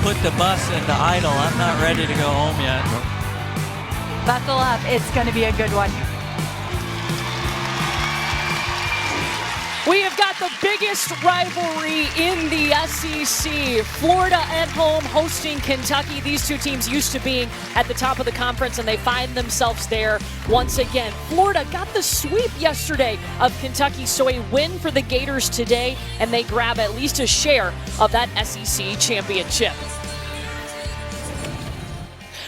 put the bus into idle. I'm not ready to go home yet. Buckle up. It's going to be a good one. We have got the biggest rivalry in the SEC. Florida at home hosting Kentucky. These two teams used to being at the top of the conference, and they find themselves there once again. Florida got the sweep yesterday of Kentucky, so a win for the Gators today, and they grab at least a share of that SEC championship.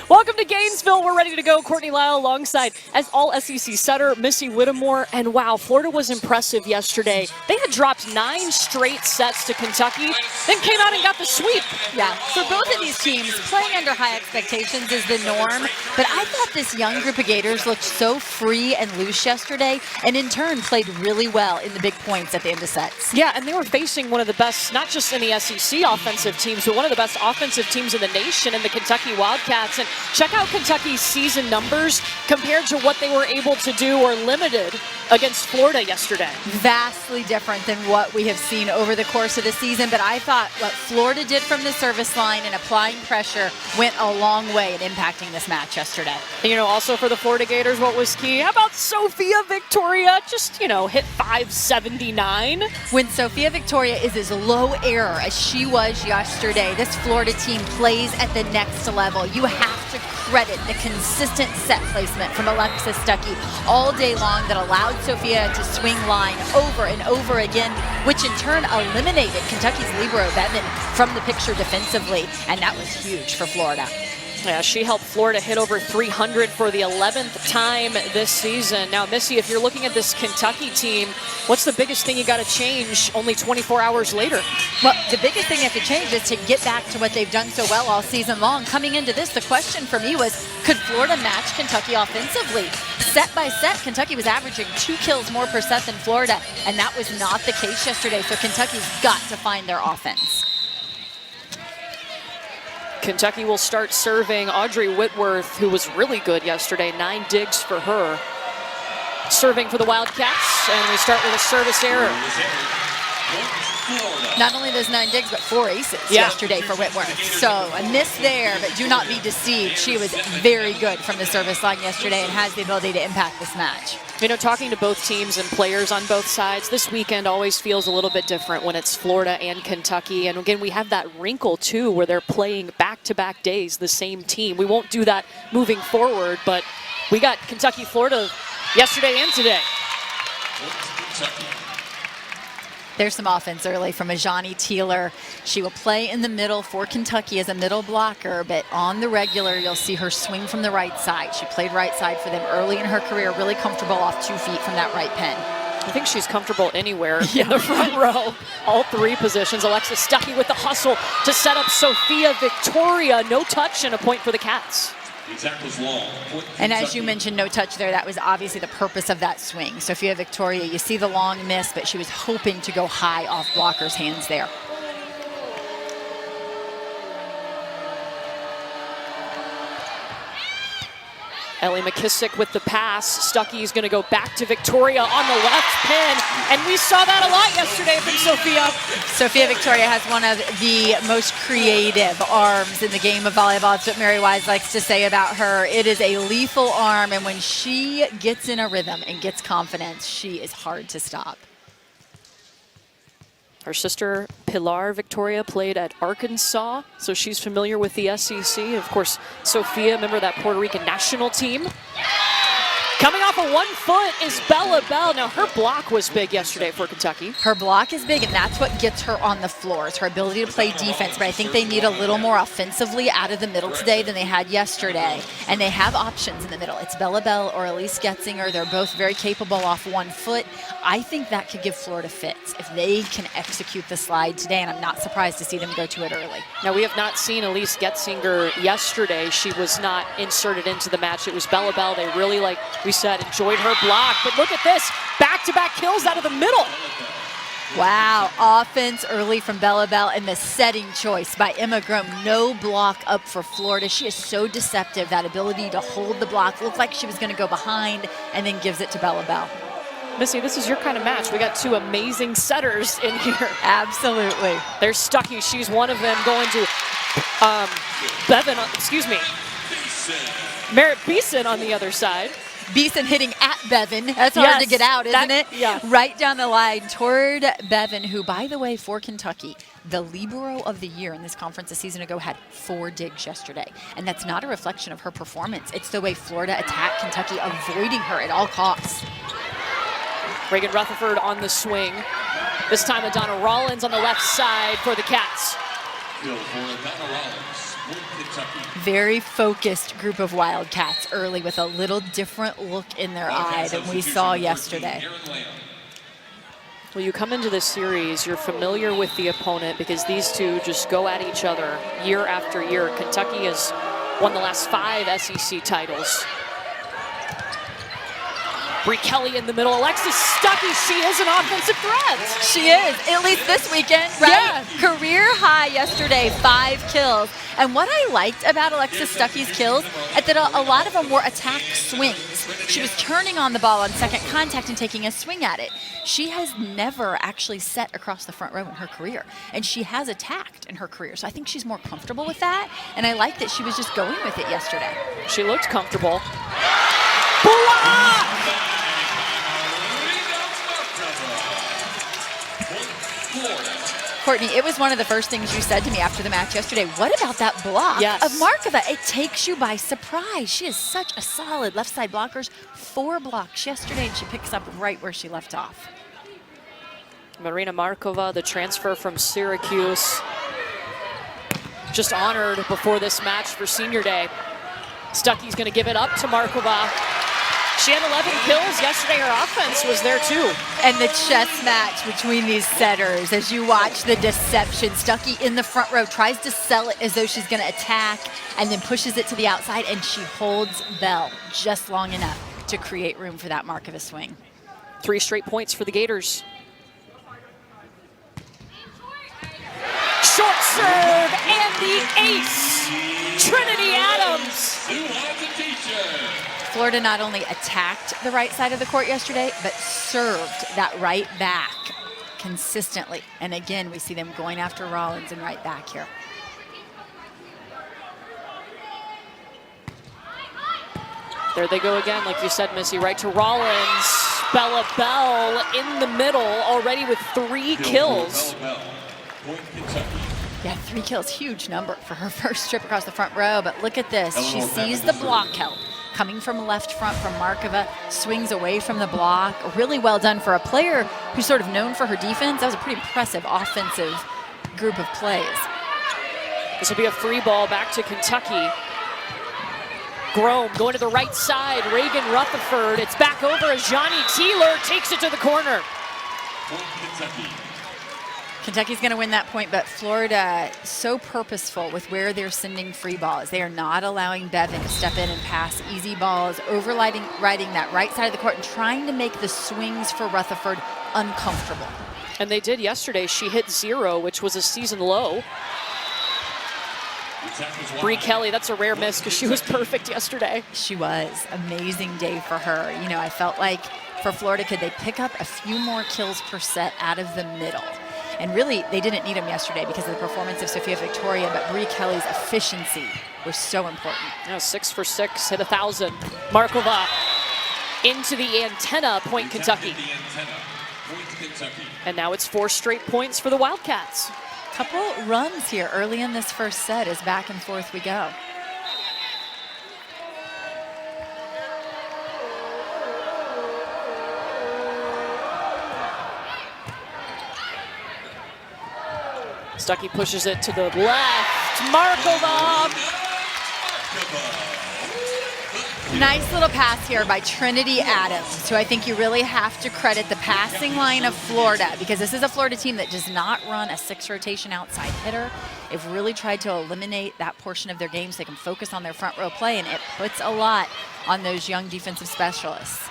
Welcome to Gainesville. We're ready to go. Courtney Lyle alongside as all SEC setter Missy Whittemore. And wow, Florida was impressive yesterday. They had dropped 9 straight sets to Kentucky, then came out and got the sweep. Yeah, for both of these teams, playing under high expectations is the norm. But I thought this young group of Gators looked so free and loose yesterday, and in turn played really well in the big points at the end of sets. Yeah, and they were facing one of the best, not just in the SEC offensive teams, but one of the best offensive teams in the nation in the Kentucky Wildcats. And check out Kentucky's season numbers compared to what they were able to do or limited against Florida yesterday. Vastly different than what we have seen over the course of the season, but I thought what Florida did from the service line and applying pressure went a long way in impacting this match yesterday. And, you know, also for the Florida Gators, what was key? How about Sophia Victoria? Just, you know, hit 579. When Sophia Victoria is as low error as she was yesterday, this Florida team plays at the next level. You have to credit the consistent set placement from Alexis Stuckey all day long that allowed Sophia to swing line over and over again, which in turn eliminated Kentucky's libero Bevan from the picture defensively, and that was huge for Florida. Yeah, she helped Florida hit over 300 for the 11th time this season. Now, Missy, if you're looking at this Kentucky team, what's the biggest thing you got to change only 24 hours later? Well, the biggest thing you have to change is to get back to what they've done so well all season long. Coming into this, the question for me was, could Florida match Kentucky offensively? Set by set, Kentucky was averaging 2 kills more per set than Florida, and that was not the case yesterday, so Kentucky's got to find their offense. Kentucky will start serving Audrey Whitworth, who was really good yesterday. 9 digs for her. Serving for the Wildcats, and we start with a service error. Not only those 9 digs, but 4 aces yesterday for Whitworth. So a miss there, but do not be deceived. She was very good from the service line yesterday and has the ability to impact this match. You know, talking to both teams and players on both sides, this weekend always feels a little bit different when it's Florida and Kentucky. And again, we have that wrinkle too, where they're playing back-to-back days, the same team. We won't do that moving forward, but we got Kentucky, Florida yesterday and today. There's some offense early from Ajani Teeler. She will play in the middle for Kentucky as a middle blocker, but on the regular, you'll see her swing from the right side. She played right side for them early in her career, really comfortable off 2 feet from that right pin. I think she's comfortable anywhere in the front row. All 3 positions. Alexis Stuckey with the hustle to set up Sophia Victoria. No touch and a point for the Cats. And as you mentioned, no touch there. That was obviously the purpose of that swing. Sophia Victoria, you see the long miss, but she was hoping to go high off blockers' hands there. Ellie McKissick with the pass. Stuckey's going to go back to Victoria on the left pin. And we saw that a lot yesterday from Sophia. Sophia Victoria has one of the most creative arms in the game of volleyball. That's what Mary Wise likes to say about her. It is a lethal arm, and when she gets in a rhythm and gets confidence, she is hard to stop. Her sister, Pilar Victoria, played at Arkansas, so she's familiar with the SEC. Of course, Sophia, member of that Puerto Rican national team. Coming off of 1 foot is Bella Bell. Now, her block was big yesterday for Kentucky. Her block is big, and that's what gets her on the floor. It's her ability to play defense, but I think they need a little more offensively out of the middle today than they had yesterday. And they have options in the middle. It's Bella Bell or Elise Getzinger. They're both very capable off 1 foot. I think that could give Florida fits if they can execute the slide today, and I'm not surprised to see them go to it early. Now, we have not seen Elise Getzinger yesterday. She was not inserted into the match. It was Bella Bell. They really, like we said, enjoyed her block. But look at this, back-to-back kills out of the middle. Wow, offense early from Bella Bell, and the setting choice by Emma Grom. No block up for Florida. She is so deceptive, that ability to hold the block. Looked like she was going to go behind and then gives it to Bella Bell. Missy, this is your kind of match. We got 2 amazing setters in here. Absolutely. There's Stuckey. She's one of them, going to Bevan, excuse me. Merritt Beeson on the other side. Beeson hitting at Bevan. That's hard to get out, isn't it? Yeah. Right down the line toward Bevan, who, by the way, for Kentucky, the libero of the year in this conference a season ago, had 4 digs yesterday. And that's not a reflection of her performance. It's the way Florida attacked Kentucky, avoiding her at all costs. Reagan Rutherford on the swing. This time Adonna Rollins on the left side for the Cats. Very focused group of Wildcats early with a little different look in their eye than we saw yesterday. Well, you come into this series, you're familiar with the opponent because these two just go at each other year after year. Kentucky has won the last 5 SEC titles. Bree Kelly in the middle. Alexis Stuckey, she is an offensive threat. She is, at least this weekend, right? Yeah. Career high yesterday, 5 kills. And what I liked about Alexis Stuckey's kills is that a lot of them were attack swings. She was turning on the ball on second contact and taking a swing at it. She has never actually set across the front row in her career, and she has attacked in her career. So I think she's more comfortable with that, and I like that she was just going with it yesterday. She looked comfortable. Block! Courtney, it was one of the first things you said to me after the match yesterday. What about that block of Markova? It takes you by surprise. She is such a solid left side blockers. 4 blocks yesterday, and she picks up right where she left off. Marina Markova, the transfer from Syracuse, just honored before this match for Senior Day. Stuckey's going to give it up to Markova. She had 11 kills yesterday. Her offense was there too. And the chess match between these setters, as you watch the deception, Stuckey in the front row tries to sell it as though she's going to attack and then pushes it to the outside, and she holds Bell just long enough to create room for that Markova swing. 3 straight points for the Gators. Short serve and the ace, Trinity Adams. Florida not only attacked the right side of the court yesterday, but served that right back consistently. And again, we see them going after Rollins and right back here. There they go again, like you said, Missy, right to Rollins. Bella Bell in the middle, already with 3 kills. Yeah, 3 kills, huge number for her first trip across the front row, but look at this. She sees the block help coming from left front from Markova, swings away from the block. Really well done for a player who's sort of known for her defense. That was a pretty impressive offensive group of plays. This will be a free ball back to Kentucky. Grome going to the right side, Reagan Rutherford. It's back over as Johnny Teeler takes it to the corner. Kentucky's going to win that point, but Florida so purposeful with where they're sending free balls. They are not allowing Bevan to step in and pass easy balls, riding that right side of the court and trying to make the swings for Rutherford uncomfortable. And they did yesterday. She hit 0, which was a season low. Bree Kelly, that's a rare miss because she was perfect yesterday. She was. Amazing day for her. You know, I felt like for Florida, could they pick up a few more kills per set out of the middle? And really, they didn't need them yesterday because of the performance of Sophia Victoria, but Bree Kelly's efficiency was so important. Yeah, 6 for 6, hit 1,000. Markova into the antenna, point Kentucky. And now it's 4 straight points for the Wildcats. Couple runs here early in this first set as back and forth we go. Stuckey pushes it to the left. Markova. Nice little pass here by Trinity Adams, who I think you really have to credit the passing line of Florida, because this is a Florida team that does not run a 6 rotation outside hitter. They've really tried to eliminate that portion of their game so they can focus on their front row play, and it puts a lot on those young defensive specialists.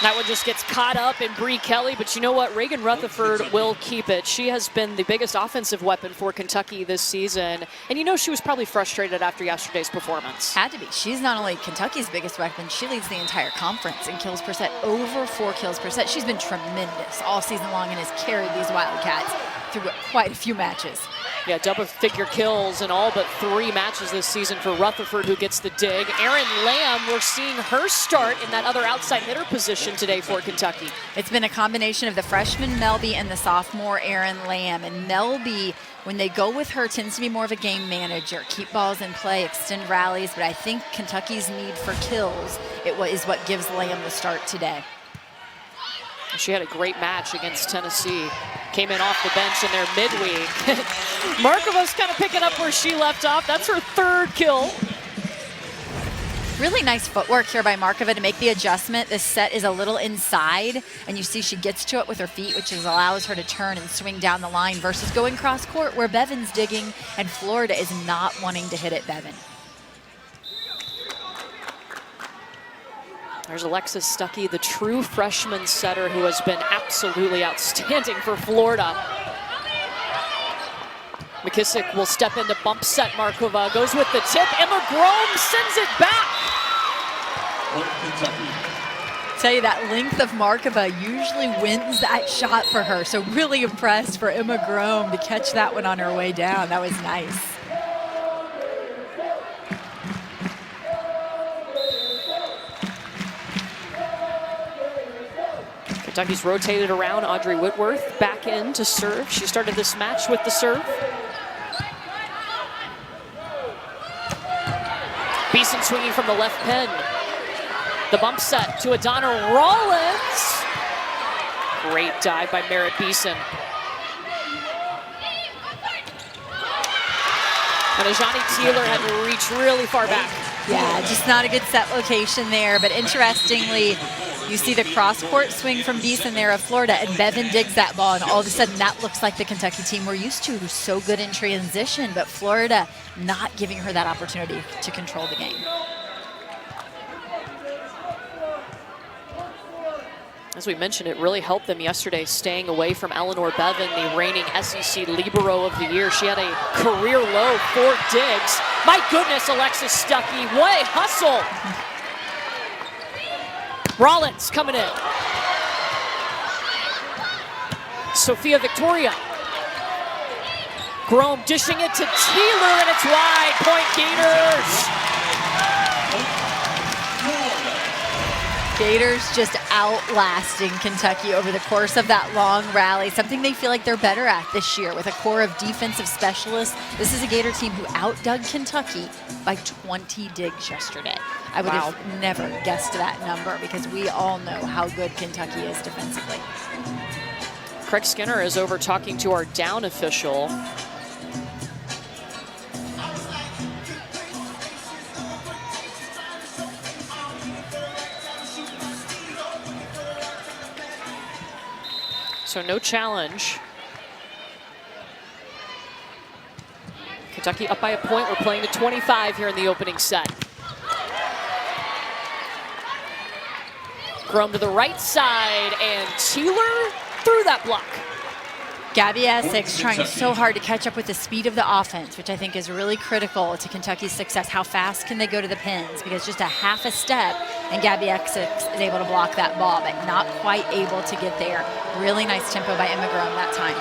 That one just gets caught up in Bree Kelly, but you know what? Reagan Rutherford will keep it. She has been the biggest offensive weapon for Kentucky this season. And you know she was probably frustrated after yesterday's performance. Had to be. She's not only Kentucky's biggest weapon, she leads the entire conference in kills per set, over 4 kills per set. She's been tremendous all season long and has carried these Wildcats through quite a few matches. Yeah, double-figure kills in all but 3 matches this season for Rutherford, who gets the dig. Erin Lamb, we're seeing her start in that other outside hitter position today for Kentucky. It's been a combination of the freshman Melby and the sophomore Erin Lamb. And Melby, when they go with her, tends to be more of a game manager, keep balls in play, extend rallies. But I think Kentucky's need for kills is what gives Lamb the start today. She had a great match against Tennessee. Came in off the bench in their midweek. Markova's kind of picking up where she left off. That's her 3rd kill. Really nice footwork here by Markova to make the adjustment. This set is a little inside, and you see she gets to it with her feet, which allows her to turn and swing down the line versus going cross court where Bevan's digging, and Florida is not wanting to hit it, Bevan. There's Alexis Stuckey, the true freshman setter who has been absolutely outstanding for Florida. McKissick will step into bump set Markova, goes with the tip. Emma Grome sends it back. Tell you, that length of Markova usually wins that shot for her. So really impressed for Emma Grome to catch that one on her way down. That was nice. Kentucky's rotated around. Audrey Whitworth back in to serve. She started this match with the serve. Beeson swinging from the left pin. The bump set to Adana Rollins. Great dive by Merritt Beeson. And Ajani Taylor had to reach really far back. Yeah, just not a good set location there. But interestingly, you see the cross-court swing from Beeson there of Florida, and Bevan digs that ball, and all of a sudden that looks like the Kentucky team we're used to, who's so good in transition, but Florida not giving her that opportunity to control the game. As we mentioned, it really helped them yesterday staying away from Eleanor Bevan, the reigning SEC Libero of the Year. She had a career low 4 digs. My goodness, Alexis Stuckey, what a hustle! Rollins coming in. Sophia Victoria. Grome dishing it to Taylor, and it's wide. Point Gators. Gators just outlasting Kentucky over the course of that long rally, something they feel like they're better at this year with a core of defensive specialists. This is a Gator team who outdug Kentucky by 20 digs yesterday. I would have never guessed that number because we all know how good Kentucky is defensively. Craig Skinner is over talking to our down official. So no challenge. Kentucky up by a point. We're playing to 25 here in the opening set. Grome to the right side, and Taylor through that block. Gabby Essex trying so hard to catch up with the speed of the offense, which I think is really critical to Kentucky's success. How fast can they go to the pins? Because just a half a step, and Gabby Essex is able to block that ball, but not quite able to get there. Really nice tempo by Emma Grome that time.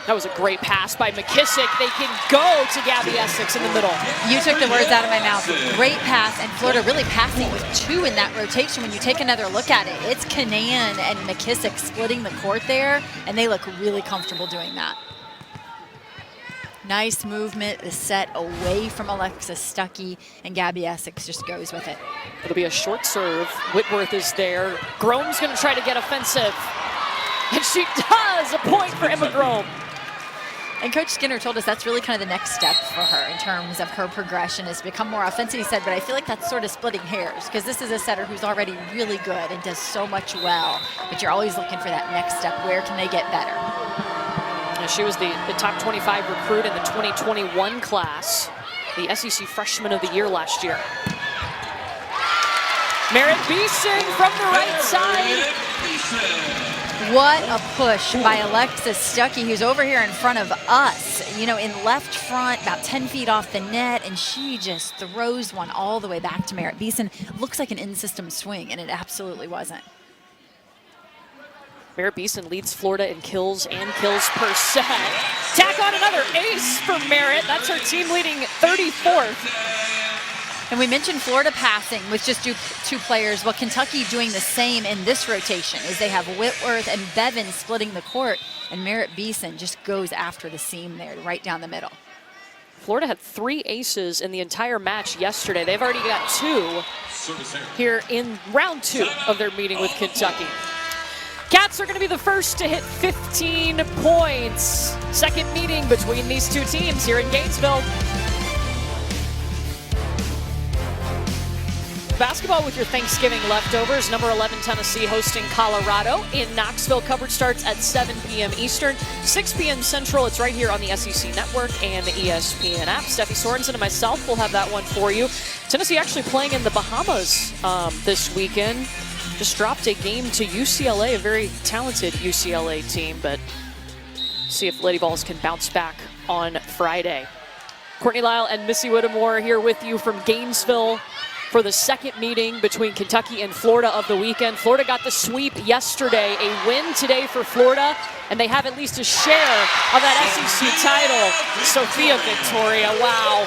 That was a great pass by McKissick. They can go to Gabby Essex in the middle. You took the words out of my mouth. Great pass, and Florida really passing with 2 in that rotation. When you take another look at it, it's Canan and McKissick splitting the court there, and they look really comfortable doing that. Nice movement, the set away from Alexis Stuckey, and Gabby Essex just goes with it. It'll be a short serve. Whitworth is there. Grome's going to try to get offensive, and she does. A point for Emma Grome. And Coach Skinner told us that's really kind of the next step for her in terms of her progression is to become more offensive, he said, but I feel like that's sort of splitting hairs because this is a setter who's already really good and does so much well, but you're always looking for that next step. Where can they get better? She was the top 25 recruit in the 2021 class, the SEC Freshman of the Year last year. Merritt Beeson from the right side. What a push by Alexis Stuckey, who's over here in front of us, you know, in left front, about 10 feet off the net, and she just throws one all the way back to Merritt Beeson. Looks like an in-system swing, and it absolutely wasn't. Merritt Beeson leads Florida in kills and kills per set. Tack on another ace for Merritt. That's her team leading 34th. And we mentioned Florida passing with just two players. Well, Kentucky doing the same in this rotation is they have Whitworth and Bevan splitting the court, and Merritt Beeson just goes after the seam there, right down the middle. Florida had 3 aces in the entire match yesterday. They've already got 2 here in round 2 of their meeting with Kentucky. Cats are going to be the first to hit 15 points. Second meeting between these two teams here in Gainesville. Basketball with your Thanksgiving leftovers. Number 11 Tennessee hosting Colorado in Knoxville. Coverage starts at 7 p.m. Eastern, 6 p.m. Central. It's right here on the SEC Network and the ESPN app. Steffi Sorensen and myself will have that one for you. Tennessee actually playing in the Bahamas this weekend. Just dropped a game to UCLA, a very talented UCLA team, but see if Lady Vols can bounce back on Friday. Courtney Lyle and Missy Whittemore here with you from Gainesville for the second meeting between Kentucky and Florida of the weekend. Florida got the sweep yesterday, a win today for Florida, and they have at least a share of that SEC title. Sophia Victoria, wow.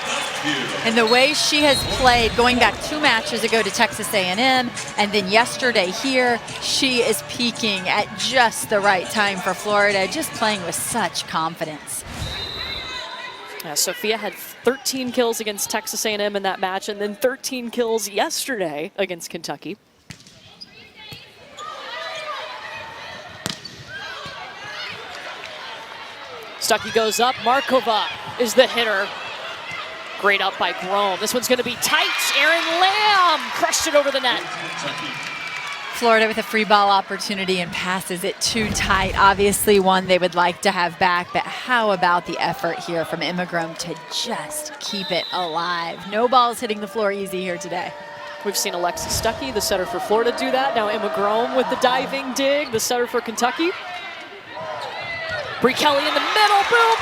And the way she has played, going back 2 matches ago to Texas A&M, and then yesterday here, she is peaking at just the right time for Florida, just playing with such confidence. Yeah, Sophia had 13 kills against Texas A&M in that match, and then 13 kills yesterday against Kentucky. Stuckey goes up. Markova is the hitter. Great up by Grome. This one's going to be tight. Erin Lamb crushed it over the net. Florida with a free ball opportunity and passes it too tight. Obviously one they would like to have back, but how about the effort here from Emma Grome to just keep it alive? No balls hitting the floor easy here today. We've seen Alexis Stuckey, the setter for Florida, do that. Now Emma Grome with the diving dig, the setter for Kentucky. Bree Kelly in the middle, boom!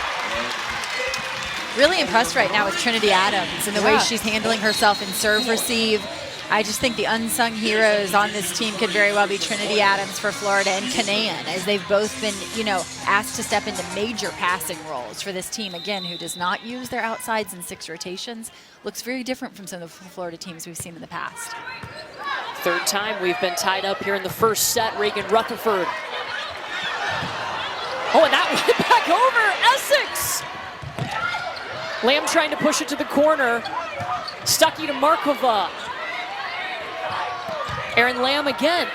Really impressed right now with Trinity Adams and the way she's handling herself in serve receive. I just think the unsung heroes on this team could very well be Trinity Adams for Florida and Canaan, as they've both been, asked to step into major passing roles for this team, again, who does not use their outsides in 6 rotations. Looks very different from some of the Florida teams we've seen in the past. Third time we've been tied up here in the first set. Reagan Rutherford. Oh, and that went back over Essex. Lamb trying to push it to the corner. Stuckey to Markova. Erin Lamb again.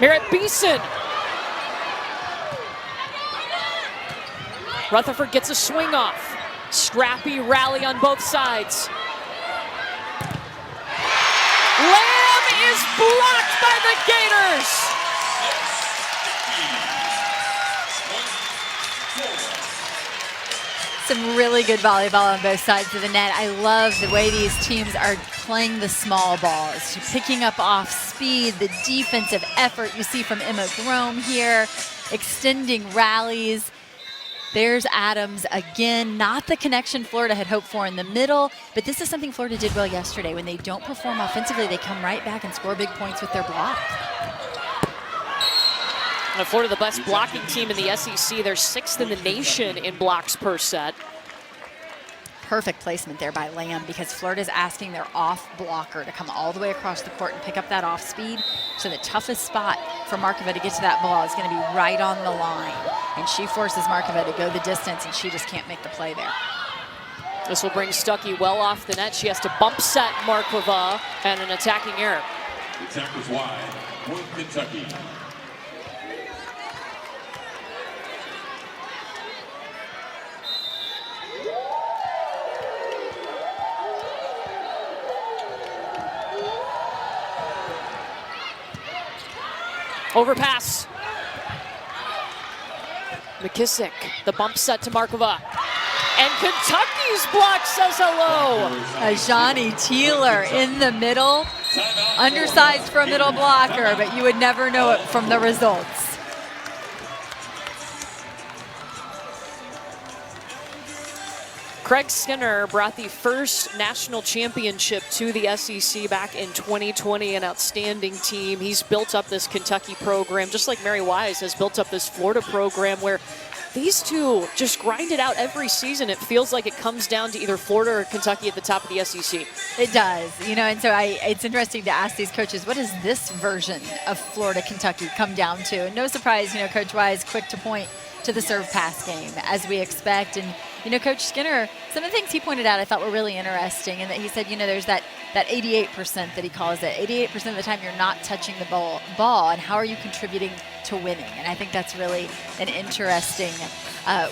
Merritt Beeson. Rutherford gets a swing off. Scrappy rally on both sides. Lamb is blocked by the Gators. Some really good volleyball on both sides of the net. I love the way these teams are playing the small balls, picking up off speed, the defensive effort you see from Emma Grome here, extending rallies. There's Adams again, not the connection Florida had hoped for in the middle, but this is something Florida did well yesterday. When they don't perform offensively, they come right back and score big points with their block. Florida, the best blocking team in the SEC. They're 6th in the nation in blocks per set. Perfect placement there by Lamb, because Florida's asking their off blocker to come all the way across the court and pick up that off speed. So the toughest spot for Markova to get to that ball is going to be right on the line. And she forces Markova to go the distance, and she just can't make the play there. This will bring Stuckey well off the net. She has to bump set Markova, and an attacking error. The attackers wide, point Kentucky. Overpass. McKissick, the bump set to Markova. And Kentucky's block says hello. Ajani Teeler in the middle. Undersized for a middle blocker, but you would never know it from the results. Craig Skinner brought the first national championship to the SEC back in 2020, an outstanding team. He's built up this Kentucky program, just like Mary Wise has built up this Florida program, where these two just grind it out every season. It feels like it comes down to either Florida or Kentucky at the top of the SEC. It does, and so it's interesting to ask these coaches, what does this version of Florida, Kentucky come down to? And no surprise, Coach Wise quick to point to the serve pass game, as we expect. And, Coach Skinner, some of the things he pointed out I thought were really interesting, and that he said, there's that 88% that he calls it. 88% of the time you're not touching the ball, and how are you contributing to winning? And I think that's really an interesting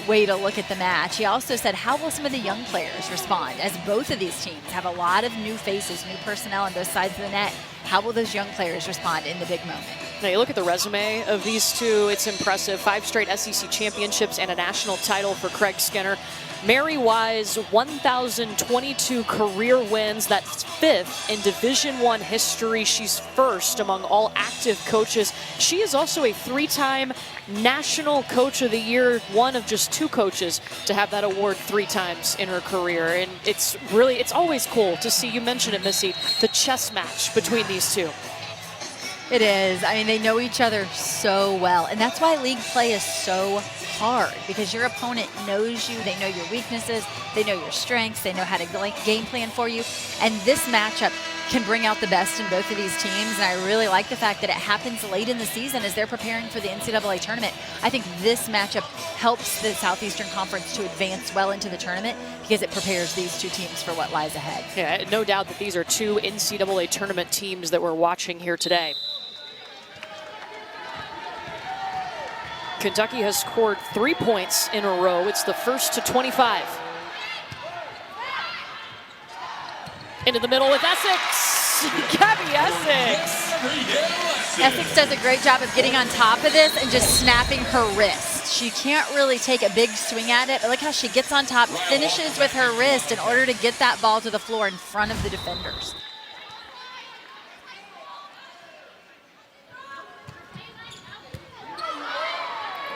way to look at the match. He also said, how will some of the young players respond? As both of these teams have a lot of new faces, new personnel on both sides of the net, how will those young players respond in the big moment? Now you look at the resume of these two, it's impressive. 5 straight SEC championships and a national title for Craig Skinner. Mary Wise, 1,022 career wins. That's 5th in Division I history. She's 1st among all active coaches. She is also a 3-time National Coach of the Year, one of just 2 coaches to have that award 3 times in her career. And it's always cool to see, you mentioned it, Missy, the chess match between these two. It is. I mean, they know each other so well. And that's why league play is so hard, because your opponent knows you. They know your weaknesses. They know your strengths. They know how to game plan for you. And this matchup can bring out the best in both of these teams. And I really like the fact that it happens late in the season as they're preparing for the NCAA tournament. I think this matchup helps the Southeastern Conference to advance well into the tournament, because it prepares these two teams for what lies ahead. Yeah, no doubt that these are 2 NCAA tournament teams that we're watching here today. Kentucky has scored 3 points in a row. It's the first to 25. Into the middle with Essex. Gabby Essex. Essex does a great job of getting on top of this and just snapping her wrist. She can't really take a big swing at it, but look how she gets on top, finishes with her wrist in order to get that ball to the floor in front of the defenders.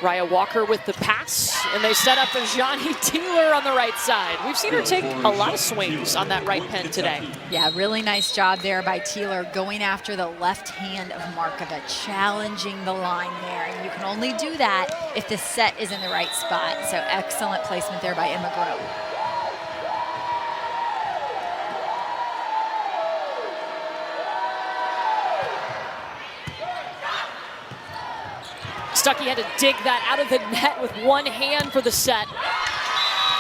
Raya Walker with the pass, and they set up Johnny Taylor on the right side. We've seen her take a lot of swings on that right pen today. Yeah, really nice job there by Taylor, going after the left hand of Markova, challenging the line there. And you can only do that if the set is in the right spot. So excellent placement there by Emma Grove. Stuckey had to dig that out of the net with one hand for the set.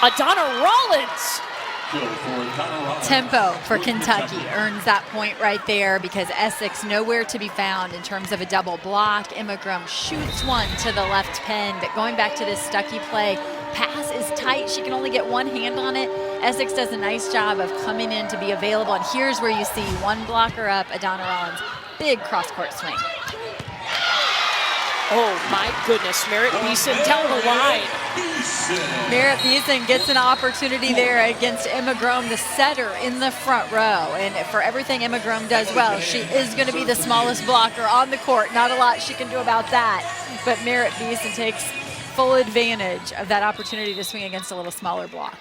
Adana Rollins. Tempo for Kentucky earns that point right there, because Essex nowhere to be found in terms of a double block. Emma Grum shoots one to the left pen, but going back to this Stuckey play, pass is tight. She can only get one hand on it. Essex does a nice job of coming in to be available, and here's where you see one blocker up, Adana Rollins. Big cross-court swing. Oh my goodness, Merritt Beeson down the line. Merritt Beeson gets an opportunity there against Emma Grum, the setter in the front row. And for everything Emma Grum does well, she is going to be the smallest blocker on the court. Not a lot she can do about that. But Merritt Beeson takes full advantage of that opportunity to swing against a little smaller block.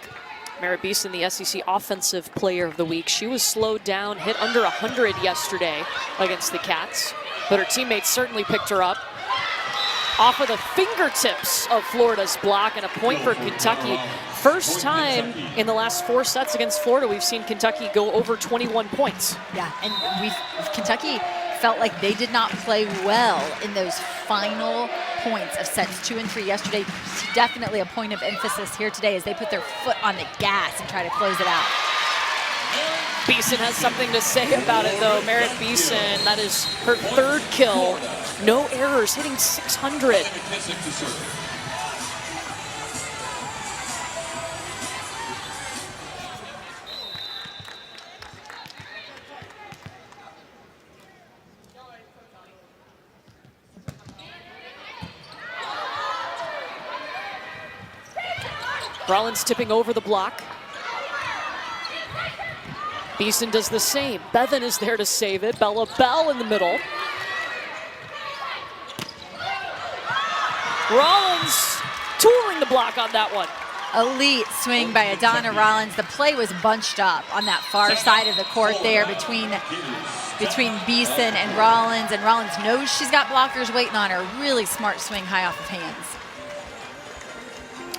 Merritt Beeson, the SEC Offensive Player of the Week. She was slowed down, hit under 100 yesterday against the Cats, but her teammates certainly picked her up. Off of the fingertips of Florida's block, and a point for Kentucky. First time in the last 4 sets against Florida we've seen Kentucky go over 21 points. Yeah, and Kentucky felt like they did not play well in those final points of sets 2 and 3 yesterday. Definitely a point of emphasis here today as they put their foot on the gas and try to close it out. Beeson has something to say about it, though. Merritt Beeson, that is her 3rd kill. No errors, hitting 600. Rollins tipping over the block. Beeson does the same. Bevan is there to save it. Bella Bell in the middle. Rollins touring the block on that one. Elite swing by Adana Rollins. The play was bunched up on that far side of the court there between Beeson and Rollins knows she's got blockers waiting on her. Really smart swing high off of hands.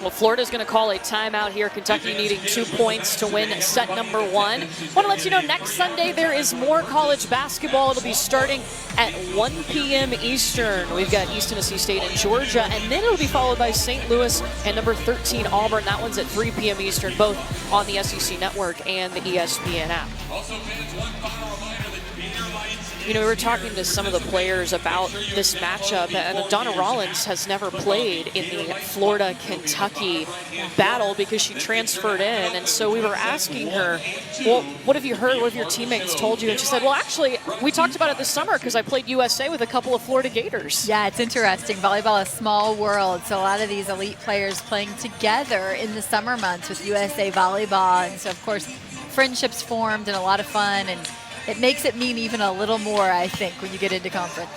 Well, Florida's going to call a timeout here. Kentucky needing 2 points to win set number 1. Want to let you know, next Sunday there is more college basketball. It'll be starting at 1 p.m. Eastern. We've got East Tennessee State and Georgia, and then it'll be followed by St. Louis and number 13 Auburn. That one's at 3 p.m. Eastern, both on the SEC Network and the ESPN app. Also, fans, one final reminder that You know, we were talking to some of the players about this matchup, and Donna Rollins has never played in the Florida-Kentucky battle because she transferred in. And so we were asking her, well, what have you heard? What have your teammates told you? And she said, well, actually, we talked about it this summer because I played USA with a couple of Florida Gators. Yeah, it's interesting. Volleyball is a small world, so a lot of these elite players playing together in the summer months with USA Volleyball. And so, of course, friendships formed and a lot of fun, and it makes it mean even a little more, I think, when you get into conference.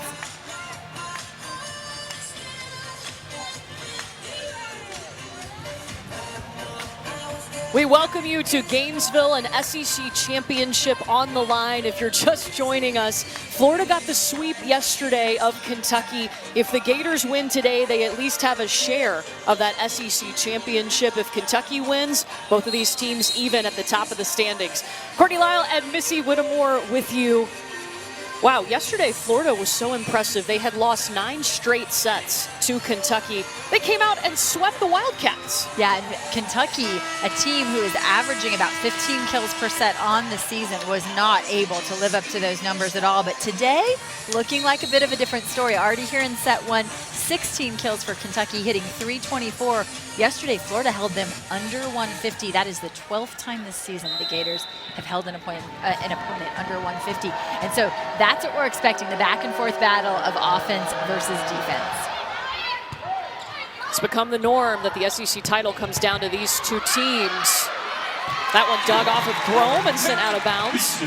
We welcome you to Gainesville, an SEC championship on the line. If you're just joining us, Florida got the sweep yesterday of Kentucky. If the Gators win today, they at least have a share of that SEC championship. If Kentucky wins, both of these teams even at the top of the standings. Courtney Lyle and Missy Whittemore with you. Wow, yesterday Florida was so impressive. They had lost 9 straight sets to Kentucky. They came out and swept the Wildcats. Yeah, and Kentucky, a team who is averaging about 15 kills per set on the season, was not able to live up to those numbers at all. But today, looking like a bit of a different story. Already here in set 1, 16 kills for Kentucky, hitting 324. Yesterday, Florida held them under 150. That is the 12th time this season the Gators have held an opponent under 150. And so that's what we're expecting, the back and forth battle of offense versus defense. It's become the norm that the SEC title comes down to these two teams. That one dug off of Grome and sent out of bounds.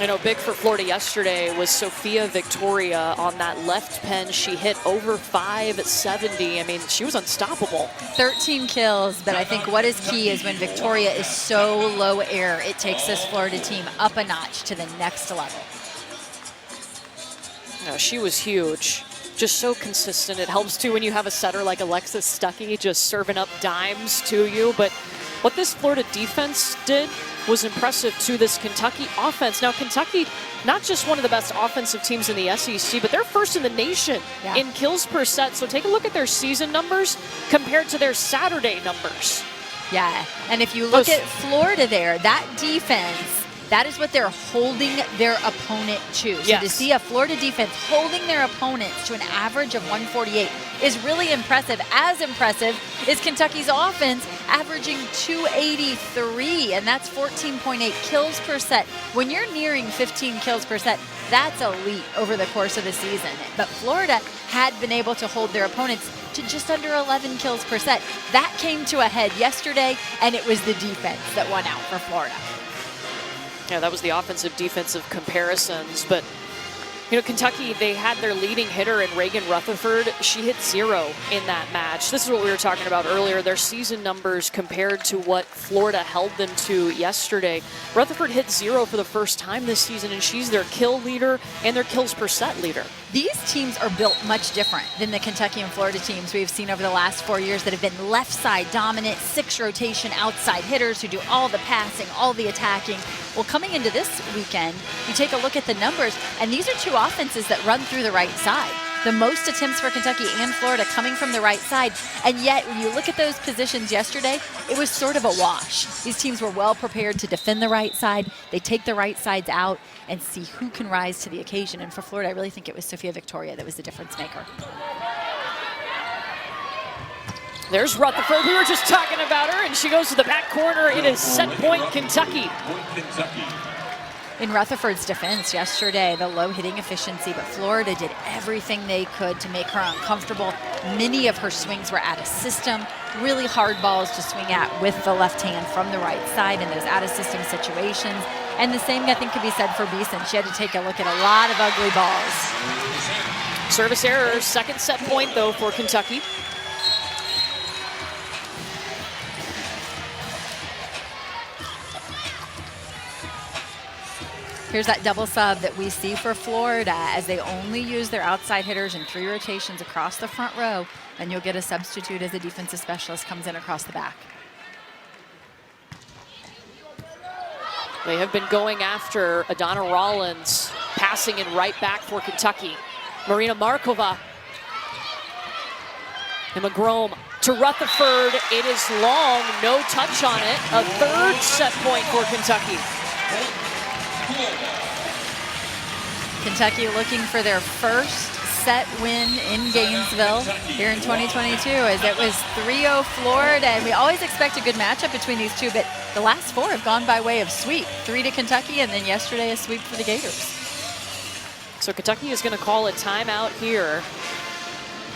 I know big for Florida yesterday was Sophia Victoria on that left pen. She hit over 570. I mean, she was unstoppable. 13 kills, but I think what is key is when Victoria is so low air, it takes this Florida team up a notch to the next level. No, she was huge. Just so consistent. It helps too when you have a setter like Alexis Stuckey just serving up dimes to you. But what this Florida defense did was impressive to this Kentucky offense. Now, Kentucky, not just one of the best offensive teams in the SEC, but they're first in the nation in kills per set. So take a look at their season numbers compared to their Saturday numbers. Yeah, and if you look at Florida there, that defense, that is what they're holding their opponent to. So to see a Florida defense holding their opponents to an average of 148 is really impressive. As impressive is Kentucky's offense averaging 283, and that's 14.8 kills per set. When you're nearing 15 kills per set, that's elite over the course of the season. But Florida had been able to hold their opponents to just under 11 kills per set. That came to a head yesterday, and it was the defense that won out for Florida. Yeah, that was the offensive-defensive comparisons. But, you know, Kentucky, they had their leading hitter in Reagan Rutherford. She hit 0 in that match. This is what we were talking about earlier, their season numbers compared to what Florida held them to yesterday. Rutherford hit 0 for the first time this season, and she's their kill leader and their kills per set leader. These teams are built much different than the Kentucky and Florida teams we've seen over the last 4 years that have been left side dominant, 6 rotation outside hitters who do all the passing, all the attacking. Well, coming into this weekend, you take a look at the numbers, and these are two offenses that run through the right side. The most attempts for Kentucky and Florida coming from the right side. And yet, when you look at those positions yesterday, it was sort of a wash. These teams were well prepared to defend the right side. They take the right sides out and see who can rise to the occasion. And for Florida, I really think it was Sophia Victoria that was the difference maker. There's Rutherford. We were just talking about her, and she goes to the back corner. It is set point Kentucky. In Rutherford's defense yesterday, the low hitting efficiency, but Florida did everything they could to make her uncomfortable. Many of her swings were out of system, really hard balls to swing at with the left hand from the right side in those out of system situations. And the same, I think, could be said for Beeson. She had to take a look at a lot of ugly balls. Service error, second set point, though, for Kentucky. Here's that double sub that we see for Florida as they only use their outside hitters in 3 rotations across the front row, and you'll get a substitute as a defensive specialist comes in across the back. They have been going after Adana Rollins, passing in right back for Kentucky. Marina Markova and McGrome to Rutherford. It is long, no touch on it. A third set point for Kentucky. Kentucky looking for their first set win in Gainesville here in 2022, as it was 3-0 Florida, and we always expect a good matchup between these two, but the last 4 have gone by way of sweep. 3 to Kentucky, and then yesterday a sweep for the Gators. So Kentucky is going to call a timeout here.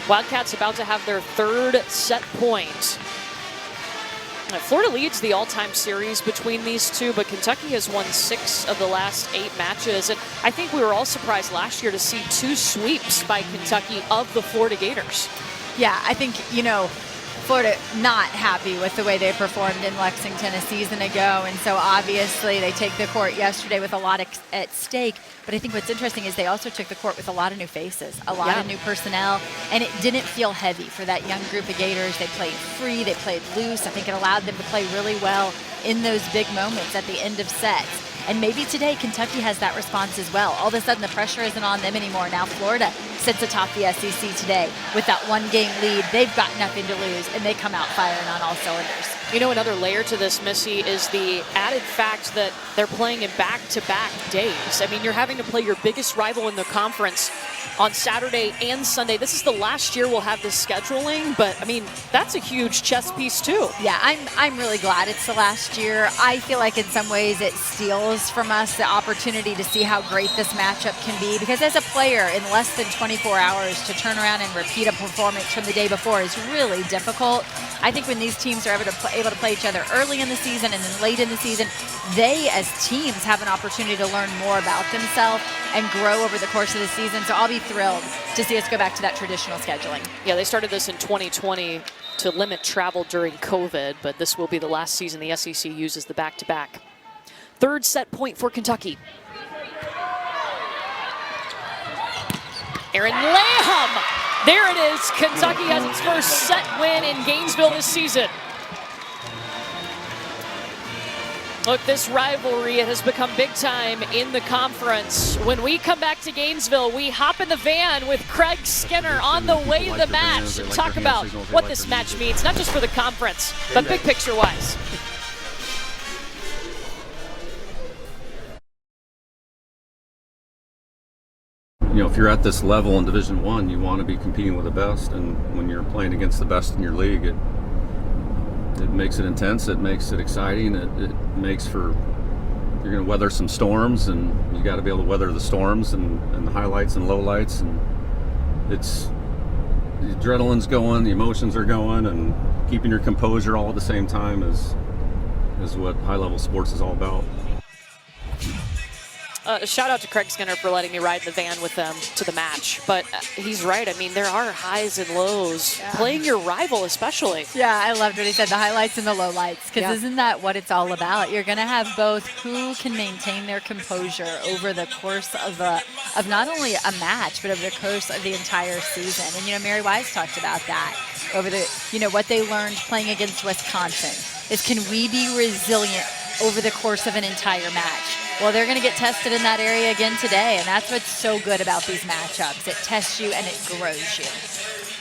Wildcats about to have their third set point. Florida leads the all-time series between these two, but Kentucky has won 6 of the last 8 matches. And I think we were all surprised last year to see 2 sweeps by Kentucky of the Florida Gators. Yeah, I think, you know, Florida not happy with the way they performed in Lexington a season ago, and so obviously they take the court yesterday with a lot at stake. But I think what's interesting is they also took the court with a lot of new faces, a lot of new personnel, and it didn't feel heavy for that young group of Gators. They played free, they played loose. I think it allowed them to play really well in those big moments at the end of sets. And maybe today Kentucky has that response as well. All of a sudden the pressure isn't on them anymore. Now Florida sits atop the SEC today with that 1-game lead. They've got nothing to lose, and they come out firing on all cylinders. You know, another layer to this, Missy, is the added fact that they're playing in back-to-back days. I mean, you're having to play your biggest rival in the conference on Saturday and Sunday. This is the last year we'll have this scheduling, but I mean, that's a huge chess piece too. Yeah, I'm really glad it's the last year. I feel like in some ways it steals from us the opportunity to see how great this matchup can be, because as a player in less than 24 hours to turn around and repeat a performance from the day before is really difficult. I think when these teams are able to play each other early in the season and then late in the season, they as teams have an opportunity to learn more about themselves and grow over the course of the season. So I'll be thrilled to see us go back to that traditional scheduling. Yeah, they started this in 2020 to limit travel during COVID, but this will be the last season the SEC uses the back-to-back. Third set point for Kentucky. Aaron Lamb! There it is. Kentucky has its first set win in Gainesville this season. Look, this rivalry, it has become big time in the conference. When we come back to Gainesville, we hop in the van with Craig Skinner on the way to the match and talk about what this match means, not just for the conference, but big picture-wise. You know, if you're at this level in Division I, you want to be competing with the best, and when you're playing against the best in your league, it makes it intense, it makes it exciting, it makes for, you're going to weather some storms, and you got to be able to weather the storms and the highlights and lowlights, and it's, the adrenaline's going, the emotions are going, and keeping your composure all at the same time is what high-level sports is all about. Shout out to Craig Skinner for letting me ride in the van with them to the match. But he's right. I mean, there are highs and lows. Yeah. Playing your rival especially. Yeah, I loved what he said, the highlights and the lowlights, because isn't that what it's all about? You're going to have both who can maintain their composure over the course of not only a match, but over the course of the entire season. And, you know, Mary Wise talked about that over the, you know, what they learned playing against Wisconsin is, can we be resilient over the course of an entire match? Well, they're going to get tested in that area again today, and that's what's so good about these matchups. It tests you and it grows you.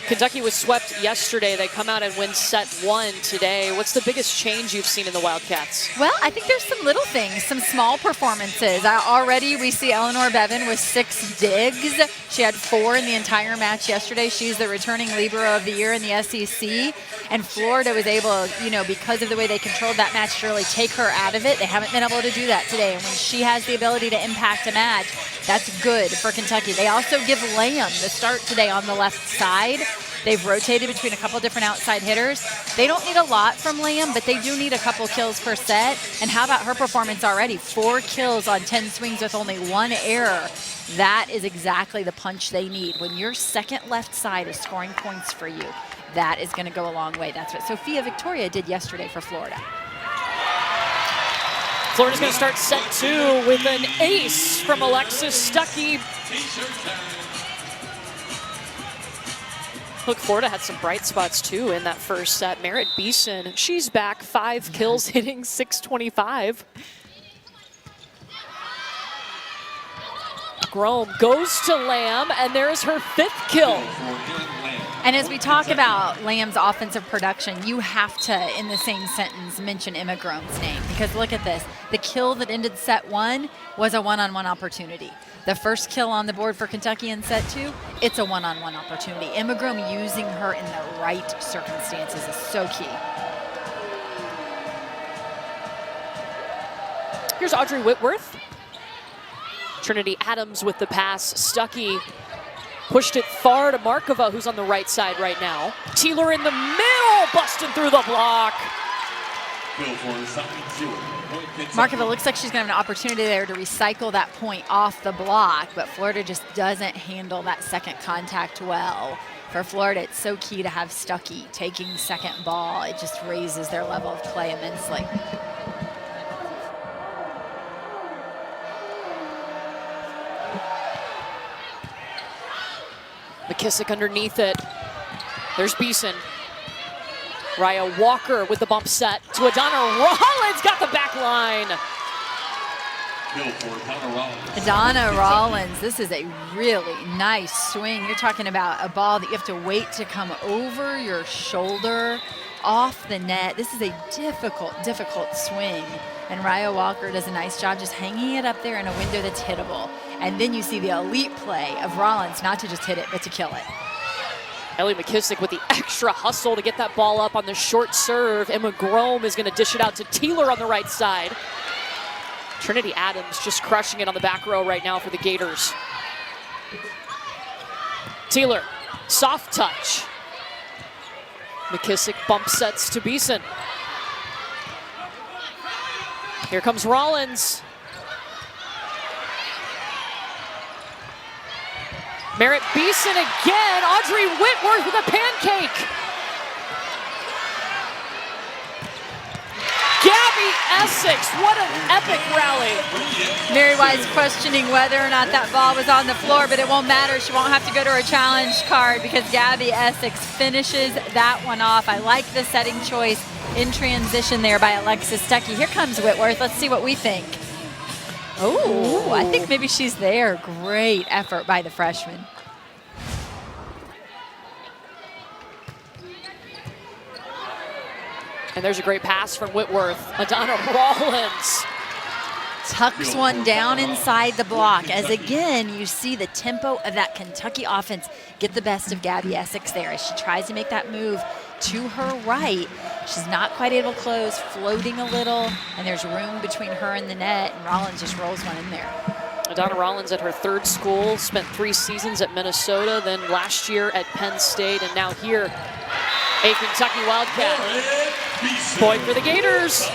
Kentucky was swept yesterday. They come out and win set 1 today. What's the biggest change you've seen in the Wildcats? Well, I think there's some little things, some small performances. Already we see Eleanor Bevan with 6 digs. She had 4 in the entire match yesterday. She's the returning Libero of the Year in the SEC. And Florida was able, you know, because of the way they controlled that match, to really take her out of it. They haven't been able to do that today. And when she has the ability to impact a match, that's good for Kentucky. They also give Lamb the start today on the left side. They've rotated between a couple different outside hitters. They don't need a lot from Lamb, but they do need a couple kills per set. And how about her performance already? 4 kills on 10 swings with only 1 error. That is exactly the punch they need. When your second left side is scoring points for you, that is going to go a long way. That's what Sophia Victoria did yesterday for Florida. Florida's going to start set 2 with an ace from Alexis Stuckey. Look, Florida had some bright spots too in that first set. Merritt Beeson, she's back, 5 kills, hitting .625. Grome goes to Lamb, and there's her 5th kill. And as we talk about Lamb's offensive production, you have to, in the same sentence, mention Emma Grome's name. Because look at this. The kill that ended set 1 was a one-on-one opportunity. The first kill on the board for Kentucky in set 2, it's a one-on-one opportunity. Emma Grome using her in the right circumstances is so key. Here's Audrey Whitworth. Trinity Adams with the pass. Stuckey pushed it far to Markova, who's on the right side right now. Teeler in the middle, busting through the block. Markova looks like she's going to have an opportunity there to recycle that point off the block, but Florida just doesn't handle that second contact well. For Florida, it's so key to have Stuckey taking second ball. It just raises their level of play immensely. McKissick underneath it. There's Beeson. Raya Walker with the bump set to Adana Rollins, got the back line. Adana Rollins, this is a really nice swing. You're talking about a ball that you have to wait to come over your shoulder, off the net. This is a difficult swing. And Raya Walker does a nice job just hanging it up there in a window that's hittable. And then you see the elite play of Rollins, not to just hit it, but to kill it. Ellie McKissick with the extra hustle to get that ball up on the short serve. Emma Grome is going to dish it out to Teeler on the right side. Trinity Adams just crushing it on the back row right now for the Gators. Teeler, soft touch. McKissick bump sets to Beeson. Here comes Rollins. Merritt Beeson again. Audrey Whitworth with a pancake. Gabby Essex, what an epic rally. Mary Wise questioning whether or not that ball was on the floor, but it won't matter. She won't have to go to her challenge card because Gabby Essex finishes that one off. I like the setting choice in transition there by Alexis Stuckey. Here comes Whitworth. Let's see what we think. Oh, I think maybe she's there. Great effort by the freshman. And there's a great pass from Whitworth. Adana Rollins tucks one down inside the block as again you see the tempo of that Kentucky offense get the best of Gabby Essex there as she tries to make that move to her right. She's not quite able to close, floating a little, and there's room between her and the net, and Rollins just rolls one in there. Adana Rollins at her 3rd school, spent 3 seasons at Minnesota, then last year at Penn State, and now here, a Kentucky Wildcat. Point for the Gators.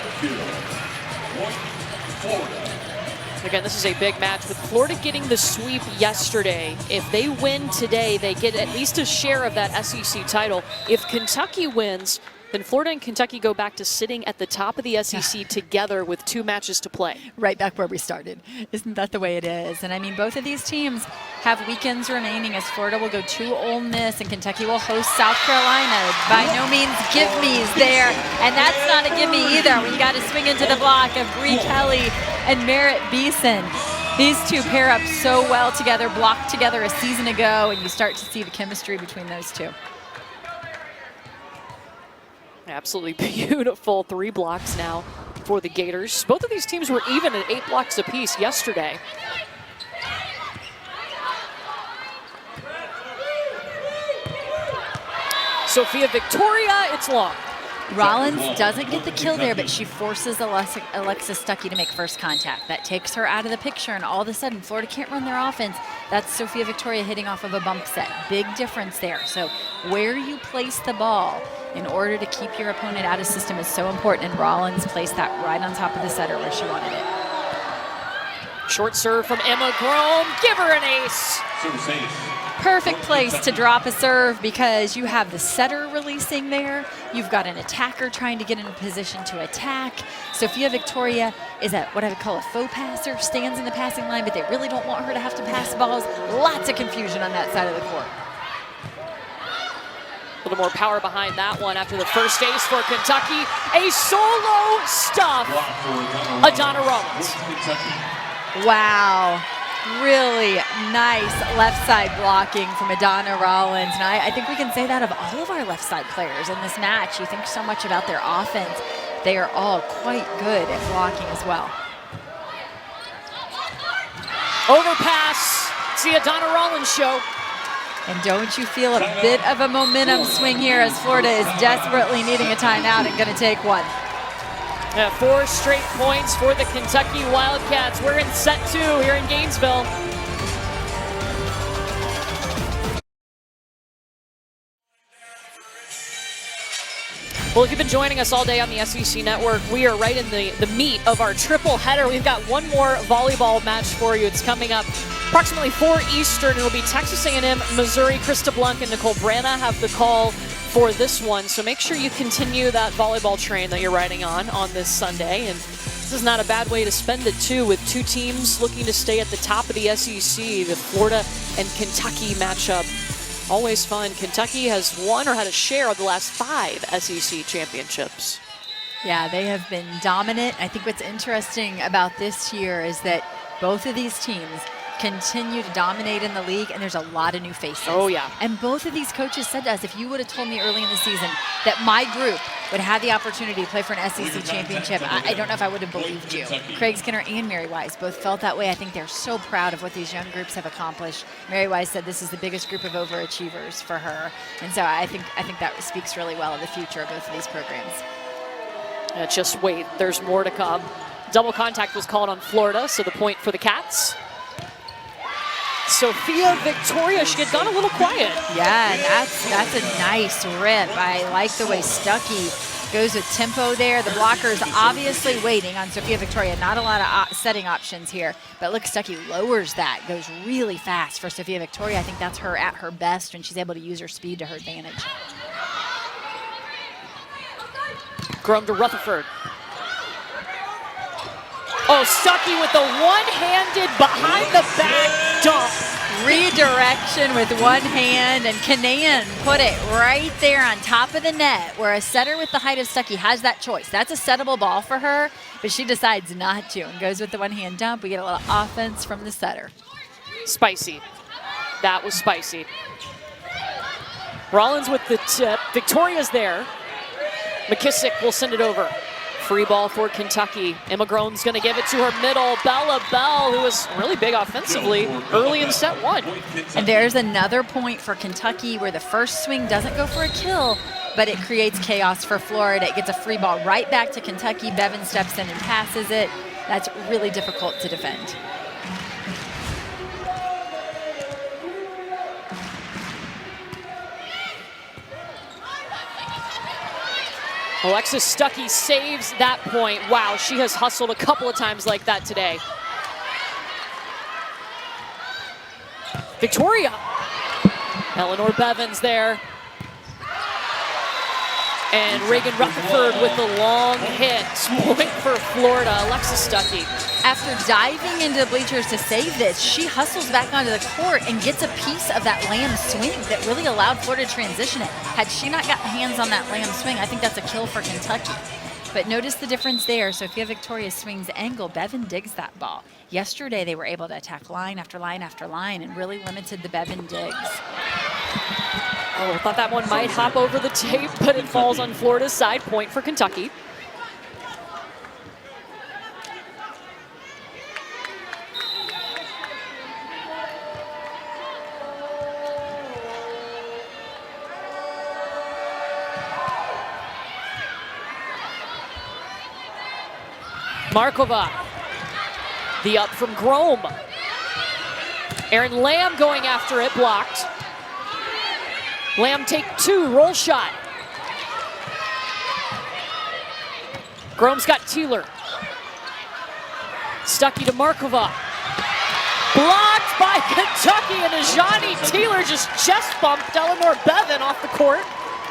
Again, this is a big match with Florida getting the sweep yesterday. If they win today, they get at least a share of that SEC title. If Kentucky wins, then Florida and Kentucky go back to sitting at the top of the SEC together with 2 matches to play. Right back where we started. Isn't that the way it is? And I mean, both of these teams have weekends remaining as Florida will go to Ole Miss and Kentucky will host South Carolina. By no means give-me's there. And that's not a give-me either when you got to swing into the block of Bree Kelly and Merritt Beeson. These two pair up so well together, blocked together a season ago, and you start to see the chemistry between those two. Absolutely beautiful 3 blocks now for the Gators. Both of these teams were even at 8 blocks apiece yesterday. Sophia Victoria, it's long. Rollins doesn't get the kill there, but she forces Alexis Stuckey to make first contact. That takes her out of the picture, and all of a sudden, Florida can't run their offense. That's Sophia Victoria hitting off of a bump set. Big difference there. So where you place the ball in order to keep your opponent out of system is so important, and Rollins placed that right on top of the setter where she wanted it. Short serve from Emma Grome. Give her an ace. perfect place to drop a serve because you have the setter releasing there. You've got an attacker trying to get in a position to attack. Sofia Victoria is what I would call a faux passer, stands in the passing line, but they really don't want her to have to pass balls. Lots of confusion on that side of the court. A little more power behind that one after the first ace for Kentucky. A solo stuff, Adana Rollins. Wow. Really nice left side blocking from Adana Rollins. And I think we can say that of all of our left side players in this match. You think so much about their offense. They are all quite good at blocking as well. Overpass. It's the Adana Rollins show. And don't you feel a bit of a momentum swing here as Florida is desperately needing a timeout and going to take one. 4 straight points for the Kentucky Wildcats. We're in set 2 here in Gainesville. Well, if you've been joining us all day on the SEC Network, we are right in the meat of our triple header. We've got one more volleyball match for you. It's coming up approximately 4 Eastern. It'll be Texas A&M, Missouri. Krista Blanc and Nicole Branna have the call for this one. So make sure you continue that volleyball train that you're riding on this Sunday. And this is not a bad way to spend it, too, with 2 teams looking to stay at the top of the SEC. The Florida and Kentucky matchup. Always fun. Kentucky has won or had a share of the last 5 SEC championships. Yeah, they have been dominant. I think what's interesting about this year is that both of these teams continue to dominate in the league, and there's a lot of new faces. Oh, yeah. And both of these coaches said to us, if you would have told me early in the season that my group would have the opportunity to play for an SEC championship, I don't know if I would have believed you. Craig Skinner and Mary Wise both felt that way. I think they're so proud of what these young groups have accomplished. Mary Wise said this is the biggest group of overachievers for her. And so I think that speaks really well of the future of both of these programs. Just wait, there's more to come. Double contact was called on Florida, so the point for the Cats. Sofia Victoria, she had gone a little quiet. Yeah, that's a nice rip. I like the way Stuckey goes with tempo there. The blocker is obviously waiting on Sofia Victoria. Not a lot of setting options here, but look, Stuckey lowers that, goes really fast for Sofia Victoria. I think that's her at her best when she's able to use her speed to her advantage. Grum to Rutherford. Oh, Stuckey with the one-handed behind the back dump. Redirection with one hand, and Canaan put it right there on top of the net where a setter with the height of Stuckey has that choice. That's a settable ball for her, but she decides not to and goes with the one-hand dump. We get a little offense from the setter. Spicy. That was spicy. Rollins with the tip. Victoria's there. McKissick will send it over. Free ball for Kentucky. Emma Groen's going to give it to her middle. Bella Bell, who was really big offensively early in set 1. And there's another point for Kentucky where the first swing doesn't go for a kill, but it creates chaos for Florida. It gets a free ball right back to Kentucky. Bevan steps in and passes it. That's really difficult to defend. Alexis Stuckey saves that point. Wow, she has hustled a couple of times like that today. Victoria. Eleanor Bevins there. And Reagan Rutherford with the long hit. Point for Florida, Alexis Stuckey. After diving into the bleachers to save this, she hustles back onto the court and gets a piece of that Lamb swing that really allowed Florida to transition it. Had she not gotten hands on that Lamb swing, I think that's a kill for Kentucky. But notice the difference there. Sofia Victoria swings angle. Bevan digs that ball. Yesterday, they were able to attack line after line after line and really limited the Bevan digs. Oh, I thought that one might hop over the tape, but it falls on Florida's side. Point for Kentucky. Markova. The up from Grom. Aaron Lamb going after it, blocked. Lamb take 2, roll shot. Grom's got Teeler. Stuckey to Markova. Blocked by Kentucky, and Ajani Taylor just chest bumped Eleanor Bevan off the court.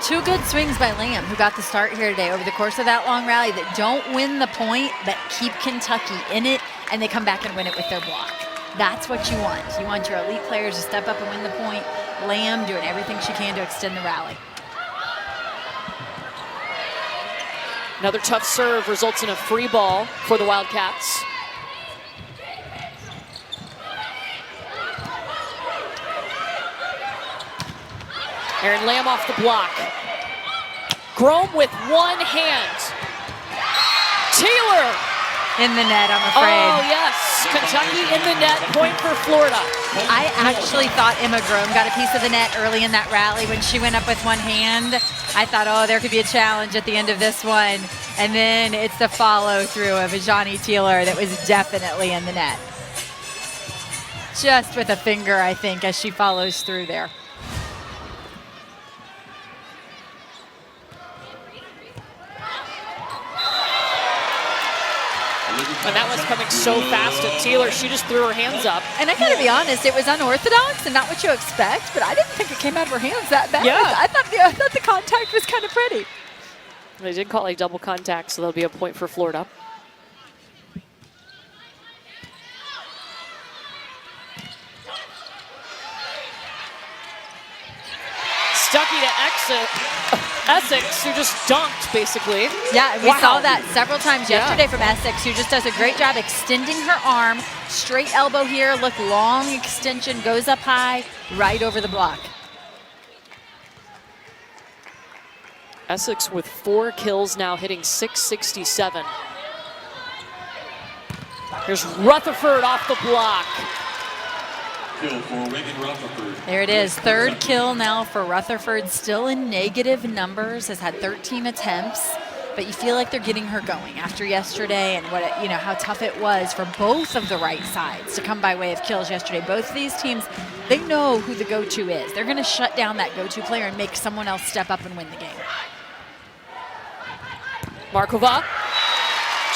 2 good swings by Lamb, who got the start here today over the course of that long rally that don't win the point, but keep Kentucky in it, and they come back and win it with their block. That's what you want. You want your elite players to step up and win the point. Lamb doing everything she can to extend the rally. Another tough serve results in a free ball for the Wildcats. Erin Lamb off the block. Grom with one hand. Taylor! In the net, I'm afraid. Oh, yes. Kentucky in the net, point for Florida. I actually thought Emma Grom got a piece of the net early in that rally when she went up with one hand. I thought, oh, there could be a challenge at the end of this one. And then it's the follow-through of Ajani Taylor that was definitely in the net. Just with a finger, I think, as she follows through there. And that was coming so fast at Taylor, she just threw her hands up. And I gotta be honest, it was unorthodox and not what you expect, but I didn't think it came out of her hands that bad. Yeah. I thought the contact was kind of pretty. They did call it a double contact, so there'll be a point for Florida. Stuckey to Essex, who just dunked, basically. Yeah, and we Wow. saw that several times Yeah. yesterday from Essex, who just does a great job extending her arm. Straight elbow here, look, long extension, goes up high, right over the block. Essex with 4 kills now, hitting .667. Here's Rutherford off the block. Kill for Reagan Rutherford. There it is, 3rd kill now for Rutherford, still in negative numbers, has had 13 attempts, but you feel like they're getting her going after yesterday and what how tough it was for both of the right sides to come by way of kills yesterday. Both of these teams, they know who the go-to is. They're gonna shut down that go-to player and make someone else step up and win the game. Markova,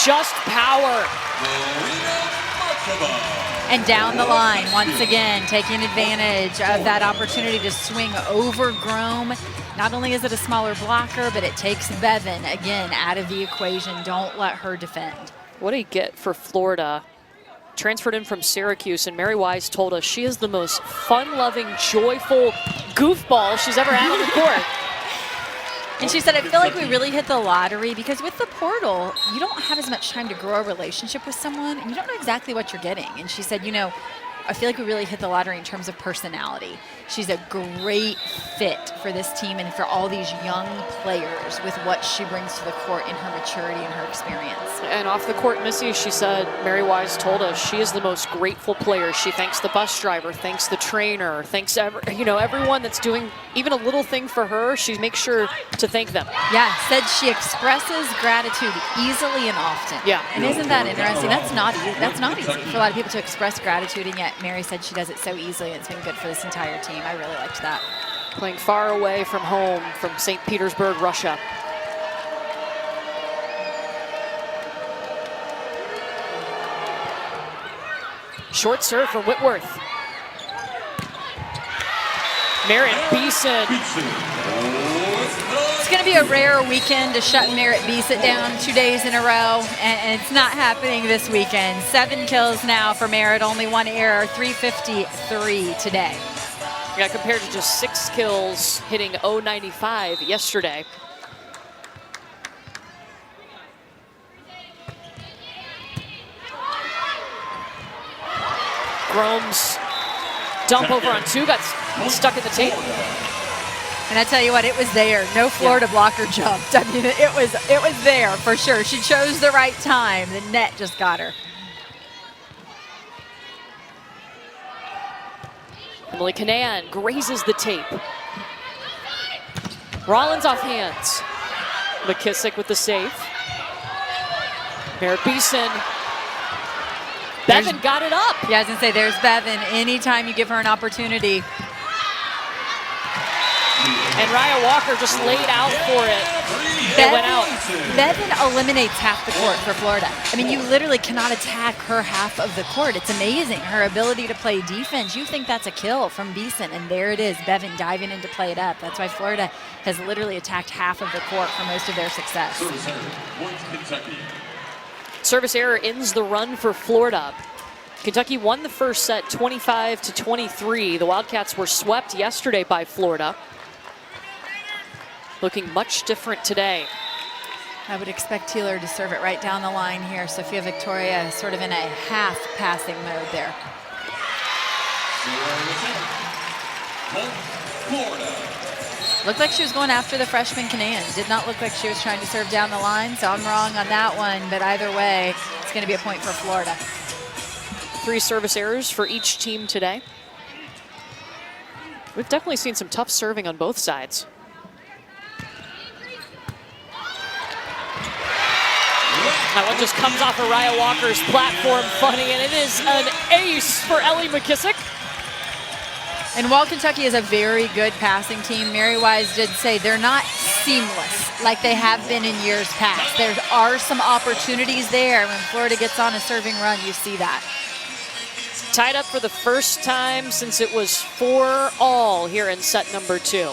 just power. Marina Markova. And down the line, once again, taking advantage of that opportunity to swing over Grom. Not only is it a smaller blocker, but it takes Bevan, again, out of the equation. Don't let her defend. What a get for Florida. Transferred in from Syracuse, and Mary Wise told us she is the most fun-loving, joyful goofball she's ever had on the court. And she said, I feel like we really hit the lottery because with the portal, you don't have as much time to grow a relationship with someone and you don't know exactly what you're getting. And she said, I feel like we really hit the lottery in terms of personality. She's a great fit for this team and for all these young players with what she brings to the court in her maturity and her experience. And off the court, Missy, she said, Mary Wise told us she is the most grateful player. She thanks the bus driver, thanks the trainer, thanks everyone that's doing even a little thing for her. She makes sure to thank them. Yeah, said she expresses gratitude easily and often. Yeah. And isn't that interesting? That's not easy for a lot of people to express gratitude, and yet Mary said she does it so easily, and it's been good for this entire team. I really liked that. Playing far away from home from St. Petersburg, Russia. Short serve from Whitworth. Merritt Beeson. It's going to be a rare weekend to shut Merritt Beeson down 2 days in a row, and it's not happening this weekend. 7 kills now for Merritt, only 1 error, 353 today. Yeah, compared to just 6 kills, hitting .095 yesterday. Grome's dump over on 2 got stuck in the tape. And I tell you what, it was there. No Florida blocker jumped. I mean, it was there for sure. She chose the right time. The net just got her. Emily Canan grazes the tape. Rollins off hands. McKissick with the save. Merritt Beeson. Bevan got it up. Yeah, I was going to say, there's Bevan. Anytime you give her an opportunity. And Raya Walker just laid out for it. It went out. Bevan eliminates half the court for Florida. I mean, you literally cannot attack her half of the court. It's amazing. Her ability to play defense, you think that's a kill from Beeson, and there it is, Bevan diving in to play it up. That's why Florida has literally attacked half of the court for most of their success. Service error, point Kentucky. Service error ends the run for Florida. Kentucky won the first set 25-23. The Wildcats were swept yesterday by Florida. Looking much different today. I would expect Teeler to serve it right down the line here. Sophia Victoria sort of in a half passing mode there. Florida. Looked like she was going after the freshman Canaan. Did not look like she was trying to serve down the line, so I'm wrong on that one. But either way, it's going to be a point for Florida. 3 service errors for each team today. We've definitely seen some tough serving on both sides. That one just comes off Araya Walker's platform funny, and it is an ace for Ellie McKissick. And while Kentucky is a very good passing team, Mary Wise did say they're not seamless like they have been in years past. There are some opportunities there. When Florida gets on a serving run, you see that. Tied up for the first time since it was 4-all here in set number 2.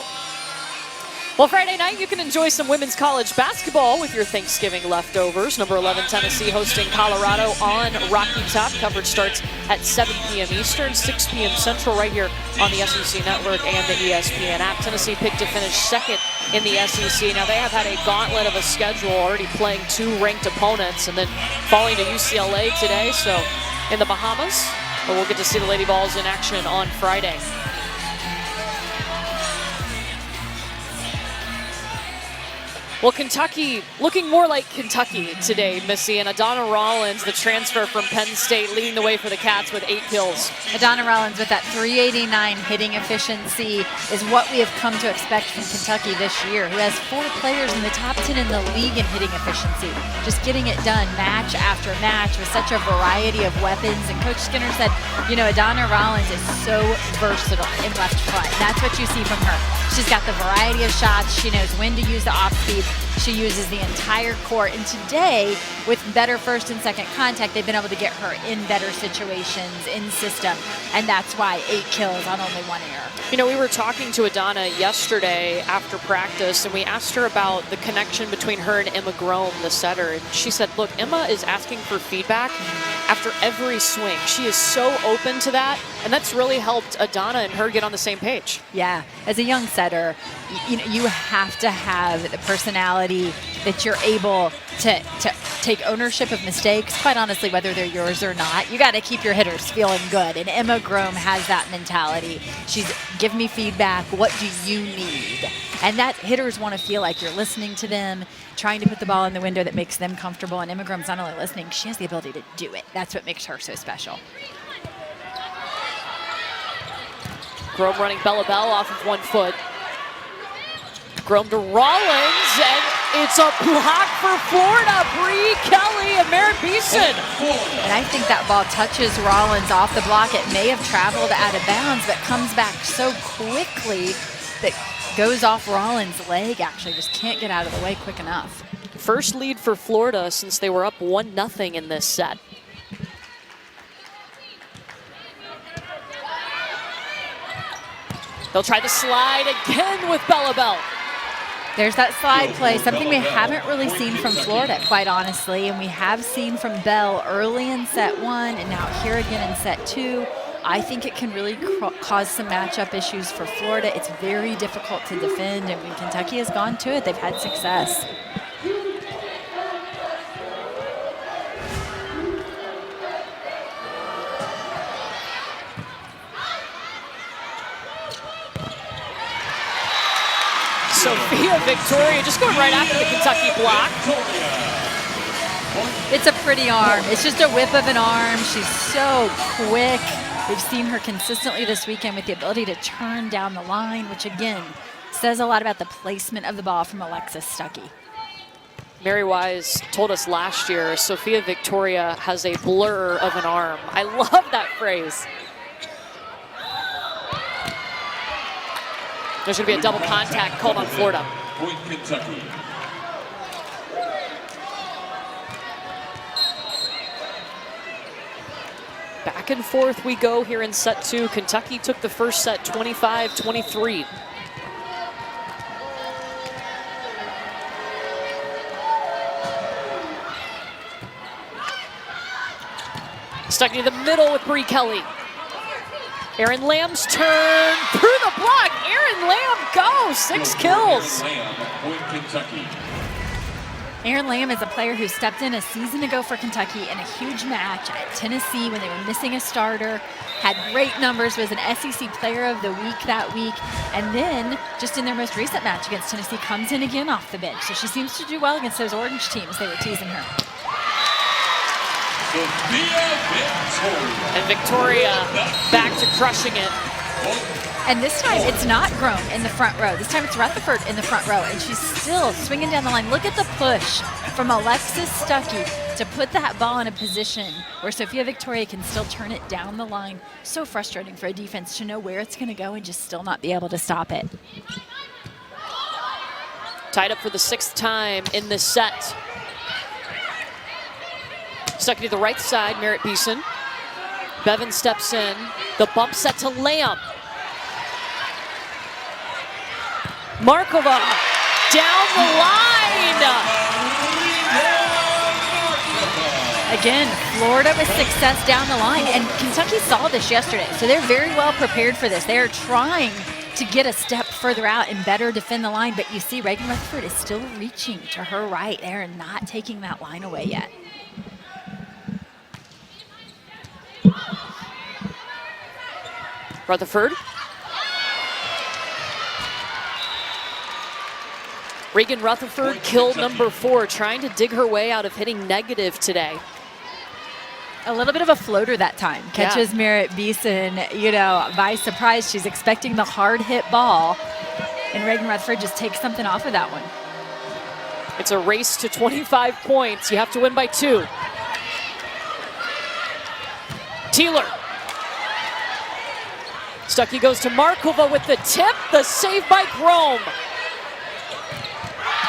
Well, Friday night, you can enjoy some women's college basketball with your Thanksgiving leftovers. Number 11, Tennessee, hosting Colorado on Rocky Top. Coverage starts at 7 p.m. Eastern, 6 p.m. Central, right here on the SEC Network and the ESPN app. Tennessee picked to finish second in the SEC. Now, they have had a gauntlet of a schedule, already playing 2 ranked opponents and then falling to UCLA today. So, in the Bahamas, but we'll get to see the Lady Vols in action on Friday. Well, Kentucky looking more like Kentucky today, Missy, and Adana Rollins, the transfer from Penn State, leading the way for the Cats with 8 kills. Adana Rollins with that .389 hitting efficiency is what we have come to expect from Kentucky this year, who has 4 players in the top 10 in the league in hitting efficiency. Just getting it done match after match with such a variety of weapons. And Coach Skinner said, you know, Adana Rollins is so versatile in left front. That's what you see from her. She's got the variety of shots. She knows when to use the off speed. She uses the entire court. And today, with better first and second contact, they've been able to get her in better situations, in system. And that's why 8 kills on only 1 error. You know, we were talking to Adana yesterday after practice, and we asked her about the connection between her and Emma Grome, the setter. And she said, look, Emma is asking for feedback after every swing. She is so open to that, and that's really helped Adana and her get on the same page. Yeah, as a young setter, you know, you have to have the personality that you're able to take ownership of mistakes, quite honestly, whether they're yours or not. You got to keep your hitters feeling good, and Emma Grome has that mentality. She's, give me feedback, what do you need? And that hitters want to feel like you're listening to them, trying to put the ball in the window that makes them comfortable, and Emma Grome's not only listening, she has the ability to do it. That's what makes her so special. Grome running Bella Bell off of 1 foot. Grome to Rollins, and it's a block for Florida. Bree Kelly and Merritt Beeson. And I think that ball touches Rollins off the block. It may have traveled out of bounds, but comes back so quickly that goes off Rollins' leg, actually. Just can't get out of the way quick enough. First lead for Florida since they were up 1-0 in this set. They'll try to slide again with Bella Bell. There's that slide play, something we haven't really seen from Florida, quite honestly, and we have seen from Bell early in set 1 and now here again in set 2. I think it can really cause some matchup issues for Florida. It's very difficult to defend, and when Kentucky has gone to it, they've had success. Sophia Victoria just going right after the Kentucky block. It's a pretty arm. It's just a whip of an arm. She's so quick. We've seen her consistently this weekend with the ability to turn down the line, which again says a lot about the placement of the ball from Alexis Stuckey. Mary Wise told us last year, Sophia Victoria has a blur of an arm. I love that phrase. There's going to be a double contact called on Florida. Point Kentucky. back and forth we go here in set 2. Kentucky took the first set 25-23. Stuck into the middle with Bree Kelly. Aaron Lamb's turn through the block. Aaron Lamb goes, 6 kills. Lamb, point Kentucky. Aaron Lamb is a player who stepped in a season ago for Kentucky in a huge match at Tennessee when they were missing a starter, had great numbers, was an SEC Player of the Week that week, and then just in their most recent match against Tennessee comes in again off the bench. So she seems to do well against those orange teams. They were teasing her. And Victoria back to crushing it. And this time it's not Grome in the front row. This time it's Rutherford in the front row, and she's still swinging down the line. Look at the push from Alexis Stuckey to put that ball in a position where Sophia Victoria can still turn it down the line. So frustrating for a defense to know where it's going to go and just still not be able to stop it. Tied up for the 6th time in this set. Stuckey to the right side, Merritt Beeson. Bevan steps in. The bump set to Lamb. Markova down the line. Again, Florida with success down the line, and Kentucky saw this yesterday, so they're very well prepared for this. They are trying to get a step further out and better defend the line, but you see Reagan Rutherford is still reaching to her right. They are not taking that line away yet. Rutherford. Reagan Rutherford, kill number 4, trying to dig her way out of hitting negative today. A little bit of a floater that time. Catches Merritt Beeson, by surprise. She's expecting the hard hit ball, and Reagan Rutherford just takes something off of that one. It's a race to 25 points. You have to win by 2. Teeler. Stuckey goes to Markova with the tip, the save by Grome.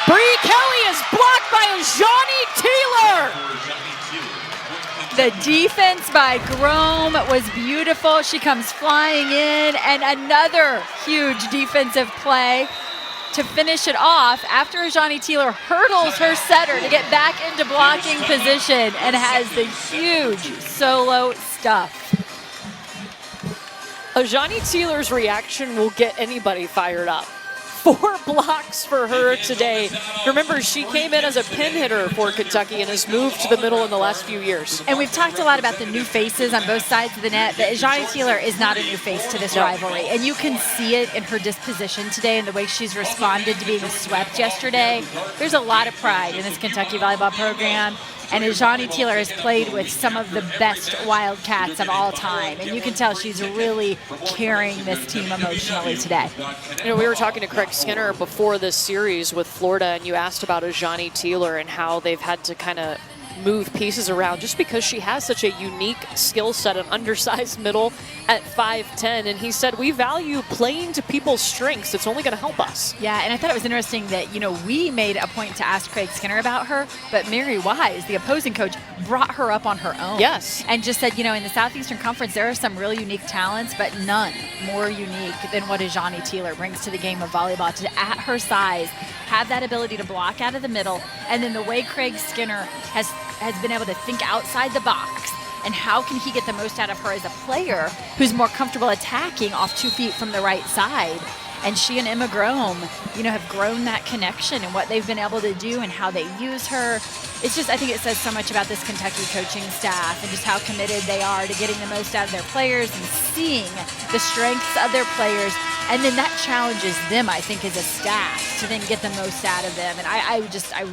Bree Kelly is blocked by Ajani Teeler. The defense by Grome was beautiful. She comes flying in, and another huge defensive play to finish it off after Ajani Teeler hurdles her setter to get back into blocking position and has the huge solo stuff. Ajani Teeler's reaction will get anybody fired up. 4 blocks for her today. Remember, she came in as a pin hitter for Kentucky and has moved to the middle in the last few years. And we've talked a lot about the new faces on both sides of the net, but Ajani Teeler is not a new face to this rivalry. And you can see it in her disposition today and the way she's responded to being swept yesterday. There's a lot of pride in this Kentucky volleyball program. And Ajani Teeler has played with some of the best Wildcats of all time. And you can tell she's really carrying this team emotionally today. We were talking to Craig Skinner before this series with Florida, and you asked about Ajani Teeler and how they've had to kind of move pieces around just because she has such a unique skill set, an undersized middle at 5'10", and he said we value playing to people's strengths. It's only going to help us. Yeah, and I thought it was interesting that, we made a point to ask Craig Skinner about her, but Mary Wise, the opposing coach, brought her up on her own. Yes. And just said, in the Southeastern Conference, there are some really unique talents, but none more unique than what Ajani Teeler brings to the game of volleyball. To, at her size, have that ability to block out of the middle, and then the way Craig Skinner has been able to think outside the box and how can he get the most out of her as a player who's more comfortable attacking off 2 feet from the right side. And she and Emma Grome, have grown that connection and what they've been able to do and how they use her. It's just, I think it says so much about this Kentucky coaching staff and just how committed they are to getting the most out of their players and seeing the strengths of their players. And then that challenges them, I think, as a staff to then get the most out of them. And I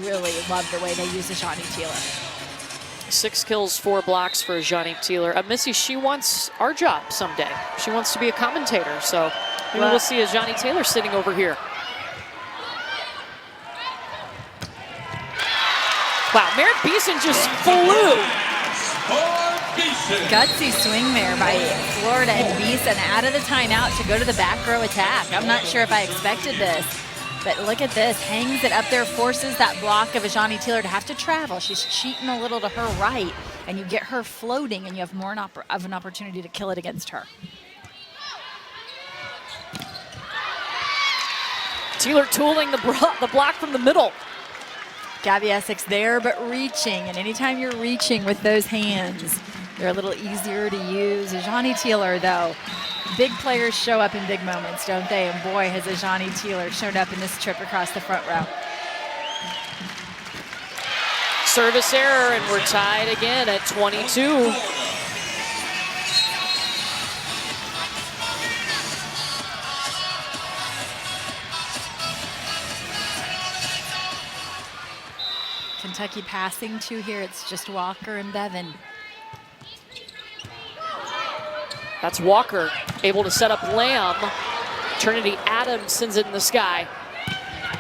really love the way they use Ajani Teeler. 6 kills, 4 blocks for Ajani Teeler. Missy, she wants our job someday. She wants to be a commentator, so maybe we'll see Ajani Teeler sitting over here. Wow, Merritt Beeson just flew. Gutsy swing there by Florida and Beeson out of the timeout to go to the back row attack. I'm not sure if I expected this. But look at this, hangs it up there, forces that block of Ajani Teeler to have to travel. She's cheating a little to her right, and you get her floating, and you have more of an opportunity to kill it against her. Taylor tooling the block from the middle. Gabby Essex there, but reaching, and anytime you're reaching with those hands, they're a little easier to use. Ajani Taylor, though, big players show up in big moments, don't they? And boy, has Ajani Taylor shown up in this trip across the front row. Service error, and we're tied again at 22. Kentucky passing two here. It's just Walker and Bevan. That's Walker able to set up Lamb. Trinity Adams sends it in the sky.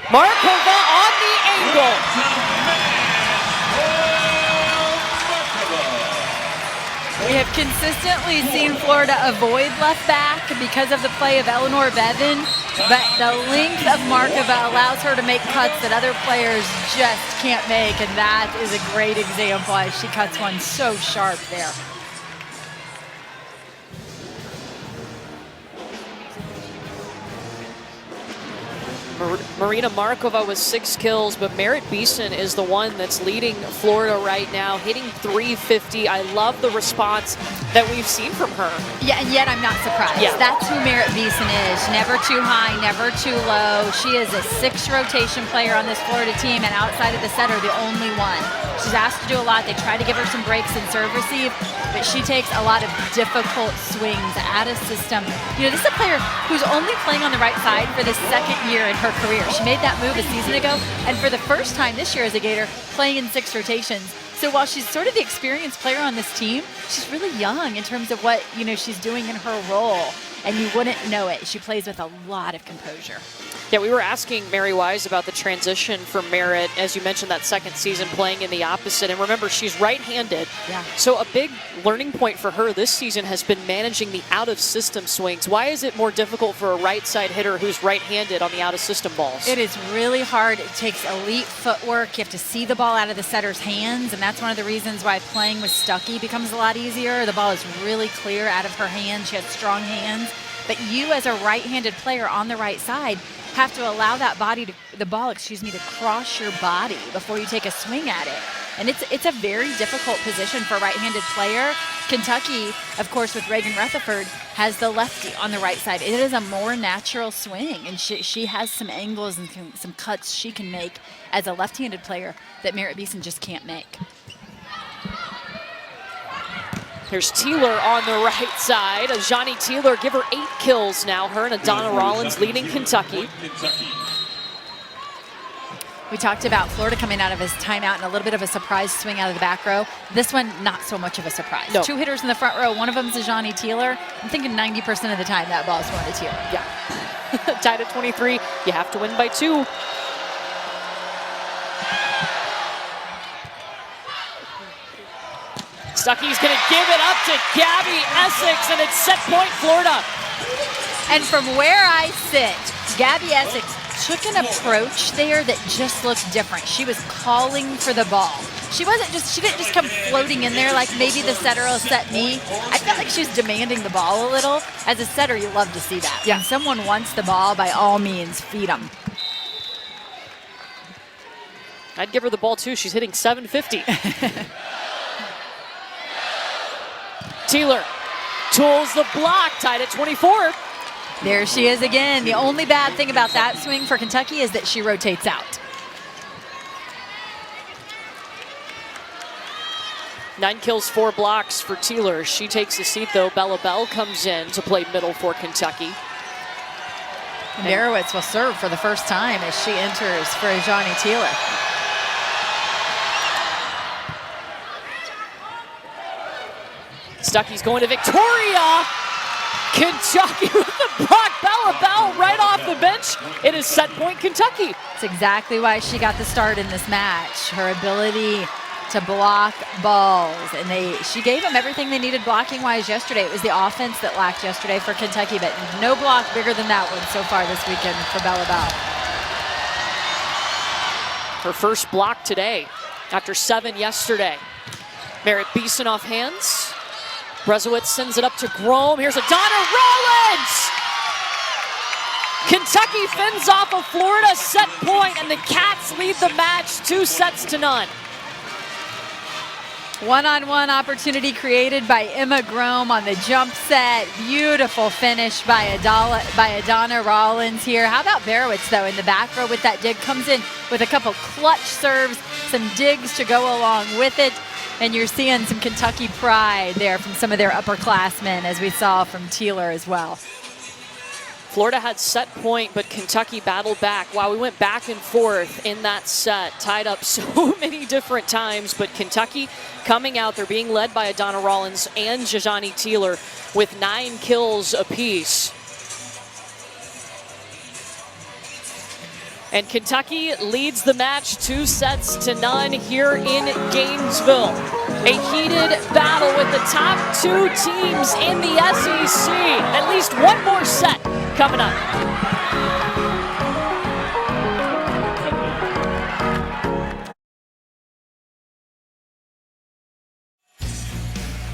Markova on the angle. We have consistently seen Florida avoid left back because of the play of Eleanor Bevan, but the length of Markova allows her to make cuts that other players just can't make, and that is a great example as she cuts one so sharp there. Marina Markova with 6 kills, but Merritt Beeson is the one that's leading Florida right now, hitting .350. I love the response that we've seen from her. Yeah, and yet I'm not surprised. Yeah. That's who Merritt Beeson is. Never too high, never too low. She is a 6 rotation player on this Florida team, and outside of the setter, the only one. She's asked to do a lot. They try to give her some breaks in serve receive, but she takes a lot of difficult swings out of system. You know, this is a player who's only playing on the right side for the second year in her career. She made that move a season ago, and for the first time this year as a Gator, playing in 6 rotations. So while she's sort of the experienced player on this team, she's really young in terms of what, you know, she's doing in her role, and you wouldn't know it. She plays with a lot of composure. Yeah, we were asking Mary Wise about the transition for Merritt, as you mentioned, that second season playing in the opposite. And remember, she's right-handed. Yeah. So a big learning point for her this season has been managing the out-of-system swings. Why is it more difficult for a right-side hitter who's right-handed on the out-of-system balls? It is really hard. It takes elite footwork. You have to see the ball out of the setter's hands, and that's one of the reasons why playing with Stuckey becomes a lot easier. The ball is really clear out of her hands. She has strong hands. But you, as a right-handed player on the right side, have to allow that the ball to cross your body before you take a swing at it. And it's a very difficult position for a right-handed player. Kentucky, of course, with Reagan Rutherford, has the lefty on the right side. It is a more natural swing, and she has some angles and some cuts she can make as a left-handed player that Merritt Beeson just can't make. Here's Taylor on the right side. Ajani Taylor, give her 8 kills now. Her and Adana Rollins leading Kentucky. We talked about Florida coming out of his timeout and a little bit of a surprise swing out of the back row. This one, not so much of a surprise. No. 2 hitters in the front row. One of them is Ajani Taylor. I'm thinking 90% of the time that ball's going to Taylor. Yeah. Tied at 23. You have to win by 2. Stuckey's going to give it up to Gabby Essex, and it's set point Florida. And from where I sit, Gabby Essex took an approach there that just looked different. She was calling for the ball. She didn't just come floating in there like maybe the setter will set me. I felt like she was demanding the ball a little. As a setter, you love to see that. Yeah. When someone wants the ball, by all means, feed them. I'd give her the ball too. She's hitting .750. Taylor tools the block, tied at 24. There she is again. The only bad thing about that swing for Kentucky is that she rotates out. 9 kills, 4 blocks for Taylor. She takes a seat though. Bella Bell comes in to play middle for Kentucky. And Darowitz will serve for the first time as she enters for Ajani Taylor. Stuckey's going to Victoria. Kentucky with the block. Bella Bell right off the bench. It is set point Kentucky. That's exactly why she got the start in this match. Her ability to block balls. And she gave them everything they needed blocking-wise yesterday. It was the offense that lacked yesterday for Kentucky, but no block bigger than that one so far this weekend for Bella Bell. Her first block today after 7 yesterday. Merritt Beeson off hands. Brezowitz sends it up to Grome. Here's a Donna Rollins! Kentucky fends off a Florida set point, and the Cats lead the match 2-0. One-on-one opportunity created by Emma Grome on the jump set. Beautiful finish by Adana Rollins here. How about Barowitz, though, in the back row with that dig? Comes in with a couple clutch serves, some digs to go along with it. And you're seeing some Kentucky pride there from some of their upperclassmen, as we saw from Teeler as well. Florida had set point, but Kentucky battled back. Wow, we went back and forth in that set, tied up so many different times, but Kentucky coming out, they're being led by Adana Rollins and Jajani Teeler with 9 kills apiece. And Kentucky leads the match 2-0 here in Gainesville. A heated battle with the top 2 teams in the SEC. At least one more set coming up.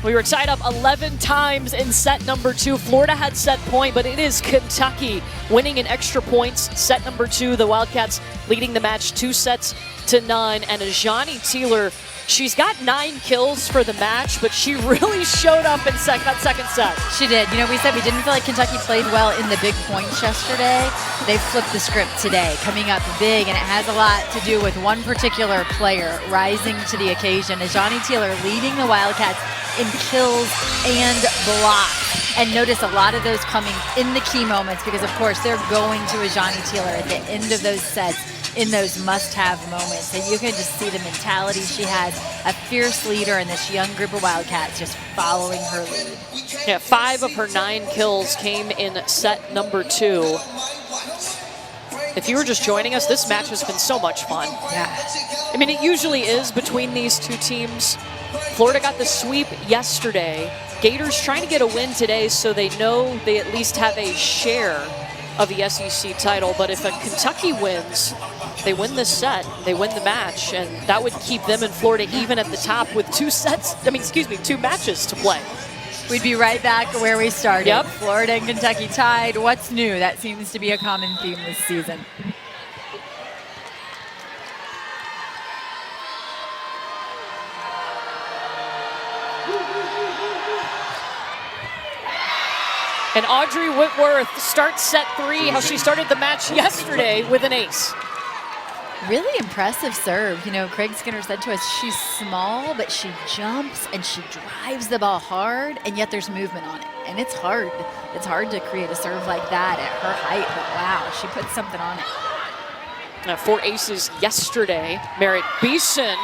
We were tied up 11 times in set number 2. Florida had set point, but it is Kentucky winning in extra points. Set number 2, the Wildcats leading the match 2-0. And Ajani Teeler, she's got 9 kills for the match, but she really showed up in that second set. She did. You know, we said we didn't feel like Kentucky played well in the big points yesterday. They flipped the script today, coming up big, and it has a lot to do with one particular player rising to the occasion. Ajani Teeler leading the Wildcats in kills and blocks. And notice a lot of those coming in the key moments because, of course, they're going to Ajani Teeler at the end of those sets in those must-have moments. And you can just see the mentality she has, a fierce leader, and this young group of Wildcats just following her lead. Yeah, 5 of her 9 kills came in set number 2. If you were just joining us, this match has been so much fun. Yeah. I mean, it usually is between these two teams. Florida got the sweep yesterday. Gators trying to get a win today so they know they at least have a share of the SEC title. But if a Kentucky wins, they win this set, they win the match, and that would keep them and Florida even at the top with 2 matches to play. We'd be right back where we started. Yep. Florida and Kentucky tied. What's new? That seems to be a common theme this season. And Audrey Whitworth starts set 3, how she started the match yesterday with an ace. Really impressive serve. You know, Craig Skinner said to us, she's small, but she jumps and she drives the ball hard, and yet there's movement on it. And it's hard. It's hard to create a serve like that at her height, but wow, she put something on it. 4 aces yesterday. Merritt Beeson,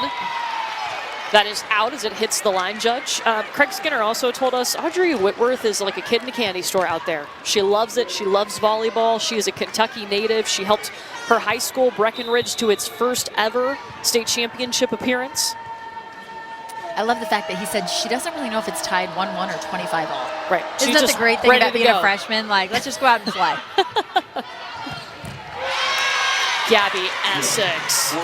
that is out as it hits the line judge. Craig Skinner also told us Audrey Whitworth is like a kid in a candy store out there. She loves it. She loves volleyball. She is a Kentucky native. She helped her high school, Breckenridge, to its first ever state championship appearance. I love the fact that he said she doesn't really know if it's tied 1-1 or 25-all. Right. Isn't that the great thing about being a freshman? Like, let's just go out and play. Gabby Essex.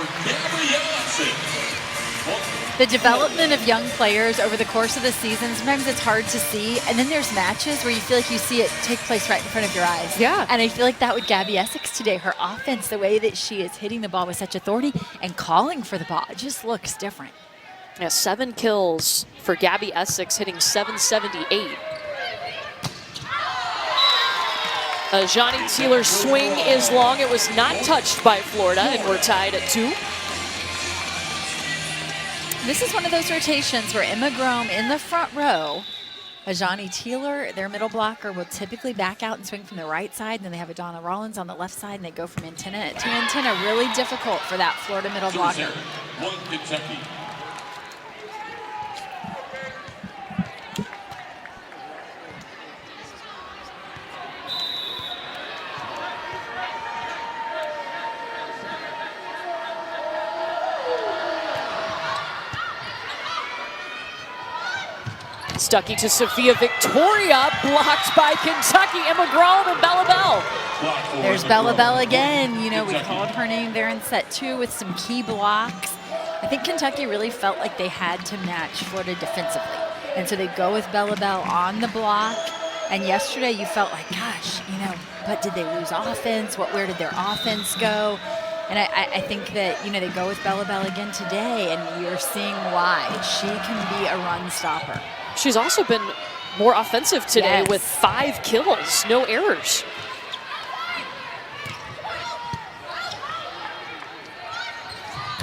The development of young players over the course of the season, sometimes it's hard to see. And then there's matches where you feel like you see it take place right in front of your eyes. Yeah. And I feel like that with Gabby Essex today. Her offense, the way that she is hitting the ball with such authority and calling for the ball, it just looks different. Yeah, 7 kills for Gabby Essex, hitting 778. Johnny Teeler's swing is long. It was not touched by Florida, and we're tied at 2. This is one of those rotations where Emma Grome in the front row, Ajani Teeler, their middle blocker, will typically back out and swing from the right side, and then they have Adana Rollins on the left side, and they go from antenna to antenna. Really difficult for that Florida middle blocker. 1 Kentucky. Stuckey to Sophia Victoria, blocked by Kentucky. Emma Grome and Bella Bell. There's Bella Bell again. You know, we called her name there in set 2 with some key blocks. I think Kentucky really felt like they had to match Florida defensively. And so they go with Bella Bell on the block. And yesterday you felt like, gosh, but did they lose offense? Where did their offense go? And I think that, they go with Bella Bell again today, and you're seeing why. She can be a run stopper. She's also been more offensive today Yes. with 5 kills, no errors.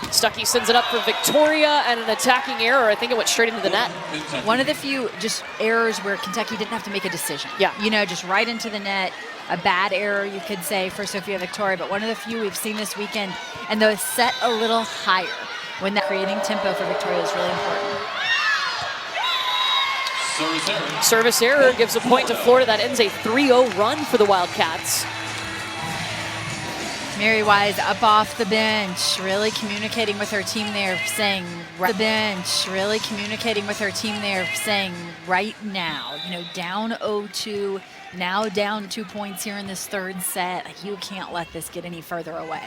Stuckey sends it up for Victoria, and an attacking error. I think it went straight into the net. One of the few just errors where Kentucky didn't have to make a decision. Yeah. Just right into the net. A bad error, you could say, for Sophia Victoria, but one of the few we've seen this weekend. And those set a little higher when that creating tempo for Victoria is really important. Service error gives a point to Florida. That ends a 3-0 run for the Wildcats. Mary Wise up off the bench, really communicating with her team there, saying right now, down 0-2, now down 2 points here in this third set. Like, you can't let this get any further away.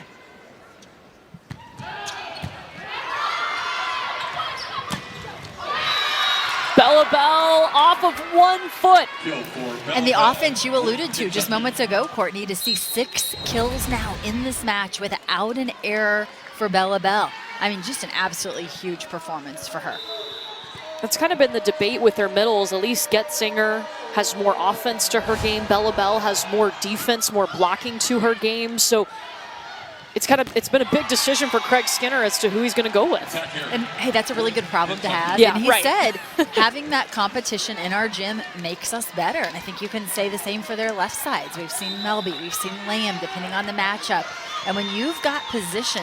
Bella Bell off of 1 foot. And the offense you alluded to just moments ago, Courtney, to see 6 kills now in this match without an error for Bella Bell. I mean, just an absolutely huge performance for her. That's kind of been the debate with their middles. Elise Getzinger has more offense to her game. Bella Bell has more defense, more blocking to her game. So it's been a big decision for Craig Skinner as to who he's going to go with. And hey, that's a really good problem to have. Yeah, and he right. said, having that competition in our gym makes us better. And I think you can say the same for their left sides. We've seen Melby, we've seen Lamb, depending on the matchup. And when you've got positions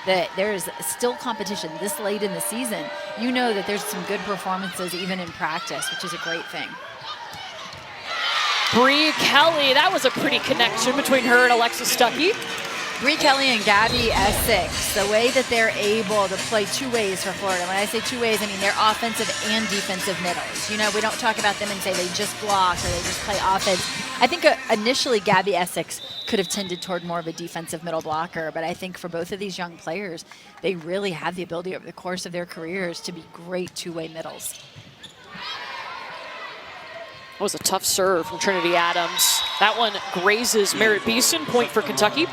that there's still competition this late in the season, you know that there's some good performances even in practice, which is a great thing. Bree Kelly, that was a pretty connection between her and Alexis Stuckey. Bree Kelly and Gabby Essex, the way that they're able to play 2 ways for Florida. When I say 2 ways, I mean they're offensive and defensive middles. We don't talk about them and say they just block or they just play offense. I think initially Gabby Essex could have tended toward more of a defensive middle blocker, but I think for both of these young players, they really have the ability over the course of their careers to be great 2-way middles. That was a tough serve from Trinity Adams. That one grazes Merritt Beeson, point for Kentucky.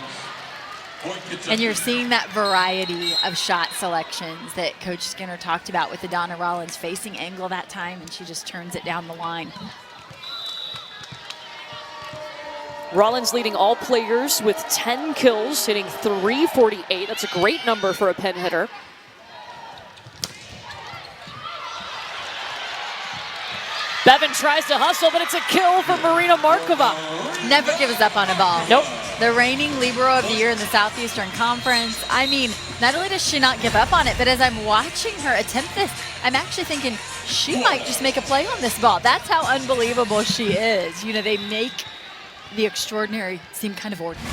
And you're seeing that variety of shot selections that Coach Skinner talked about with the Donna Rollins facing angle that time, and she just turns it down the line. Rollins leading all players with 10 kills, hitting .348. That's a great number for a pin hitter. Bevan tries to hustle, but it's a kill for Marina Markova. Never gives up on a ball. Nope. The reigning Libero of the Year in the Southeastern Conference. I mean, not only does she not give up on it, but as I'm watching her attempt this, I'm actually thinking she might just make a play on this ball. That's how unbelievable she is. They make the extraordinary seem kind of ordinary.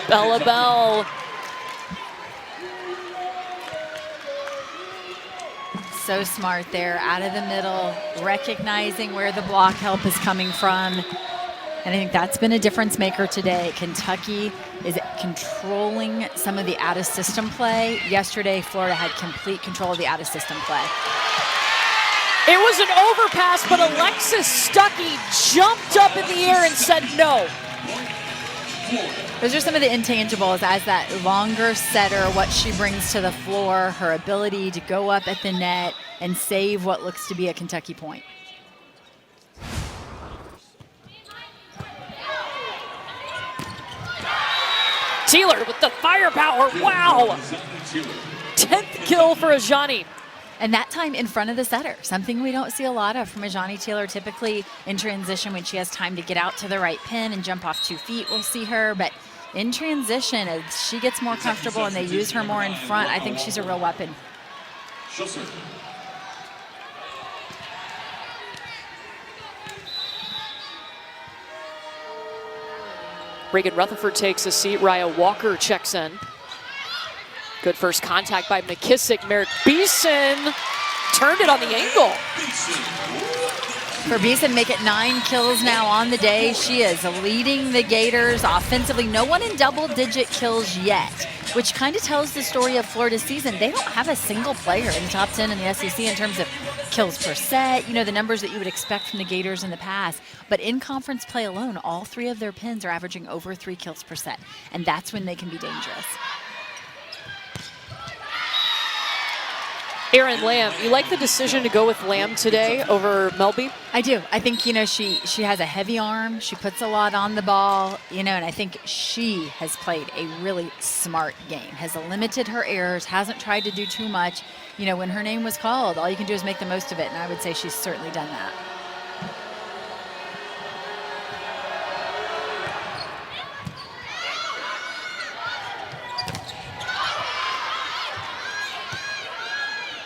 Bella Bell. So smart there, out of the middle, recognizing where the block help is coming from. And I think that's been a difference maker today. Kentucky is controlling some of the out-of-system play. Yesterday, Florida had complete control of the out-of-system play. It was an overpass, but Alexis Stuckey jumped up in the air and said no. Those are some of the intangibles as that longer setter, what she brings to the floor, her ability to go up at the net and save what looks to be a Kentucky point. Taylor with the firepower, wow! 10th kill for Ajani. And that time in front of the setter, something we don't see a lot of from Ajani Taylor. Typically in transition, when she has time to get out to the right pin and jump off 2 feet, we'll see her. But in transition, as she gets more comfortable and they use her more in front, I think she's a real weapon. Reagan Rutherford takes a seat. Raya Walker checks in. Good first contact by McKissick. Merritt Beeson turned it on the angle. for Beeson. Make it 9 kills now on the day. She is leading the Gators offensively. No one in double-digit kills yet, which kind of tells the story of Florida's season. They don't have a single player in the top 10 in the SEC in terms of kills per set, you know, the numbers that you would expect from the Gators in the past. But in conference play alone, all 3 of their pins are averaging over 3 kills per set, and that's when they can be dangerous. Erin Lamb, you like the decision to go with Lamb today over Melby? I do. I think, you know, she has a heavy arm. She puts a lot on the ball, you know, and I think she has played a really smart game, has limited her errors, hasn't tried to do too much. You know, when her name was called, all you can do is make the most of it, and I would say she's certainly done that.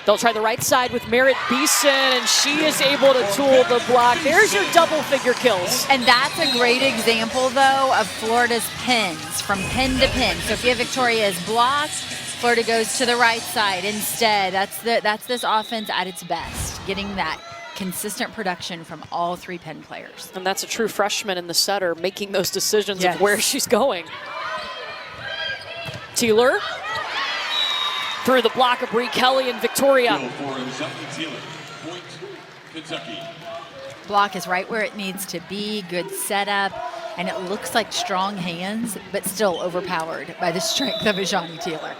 They'll try the right side with Merritt Beeson, and she is able to tool the block. There's your double-figure kills. And that's a great example, though, of Florida's pins from pin to pin. Sophia Victoria's blocked. Florida goes to the right side instead. That's this offense at its best, getting that consistent production from all 3 pin players. And that's a true freshman in the setter, making those decisions of where she's going. Teeler through the block of Bree Kelly and Victoria. Point, Kentucky. Block is right where it needs to be, good setup, and it looks like strong hands, but still overpowered by the strength of Ajani Teeler.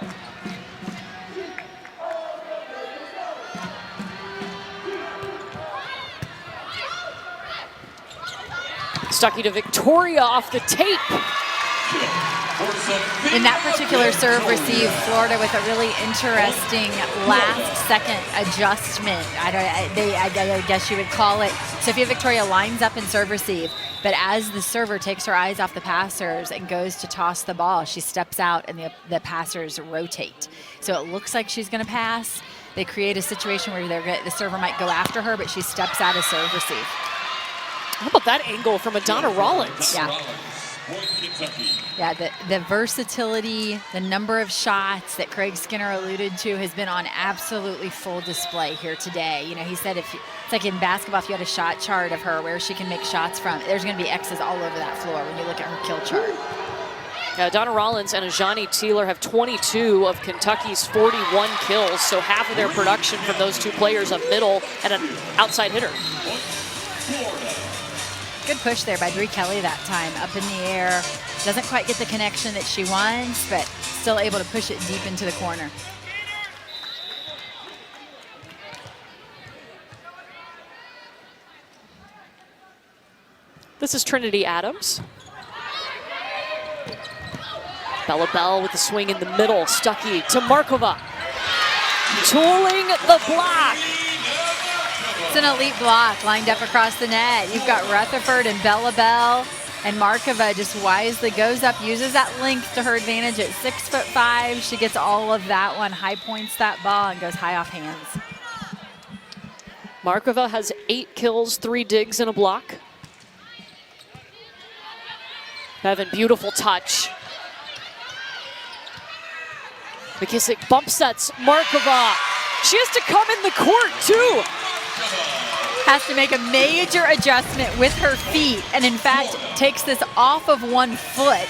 Stuckey to Victoria off the tape. In that particular serve receive, Florida with a really interesting last-second adjustment. I guess you would call it. Sophia Victoria lines up in serve receive, but as the server takes her eyes off the passers and goes to toss the ball, she steps out and the passers rotate. So it looks like she's going to pass. They create a situation where the server might go after her, but she steps out of serve receive. How about that angle from Adonna Rollins? Yeah. Yeah, the versatility, the number of shots that Craig Skinner alluded to has been on absolutely full display here today. You know, he said it's like in basketball, if you had a shot chart of her where she can make shots from, there's going to be X's all over that floor when you look at her kill chart. Donna Rollins and Ajani Teeler have 22 of Kentucky's 41 kills, so half of their production from those 2 players, a middle and an outside hitter. Good push there by Bree Kelly that time, up in the air. Doesn't quite get the connection that she wants, but still able to push it deep into the corner. This is Trinity Adams. Bella Bell with the swing in the middle. Stuckey to Markova. Tooling the block. It's an elite block lined up across the net. You've got Rutherford and Bella Bell, and Markova just wisely goes up, uses that length to her advantage at 6'5". She gets all of that one, high points that ball, and goes high off hands. Markova has 8 kills, 3 digs, and a block. Bevan, beautiful touch. McKissick bump sets Markova. She has to come in the court, too. Has to make a major adjustment with her feet, and in fact takes this off of 1 foot,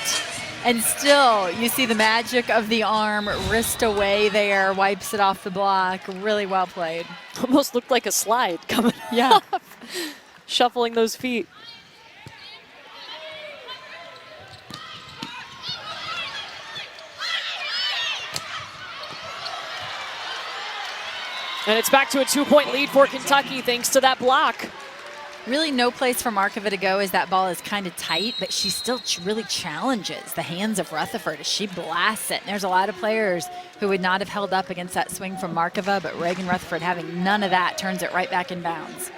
and still you see the magic of the arm, wrist away there, wipes it off the block. Really well played. Almost looked like a slide coming Yeah. off. Shuffling those feet. And it's back to a 2-point lead for Kentucky thanks to that block. Really no place for Markova to go as that ball is kind of tight, but she still really challenges the hands of Rutherford as she blasts it. And there's a lot of players who would not have held up against that swing from Markova, but Reagan Rutherford, having none of that, turns it right back in bounds.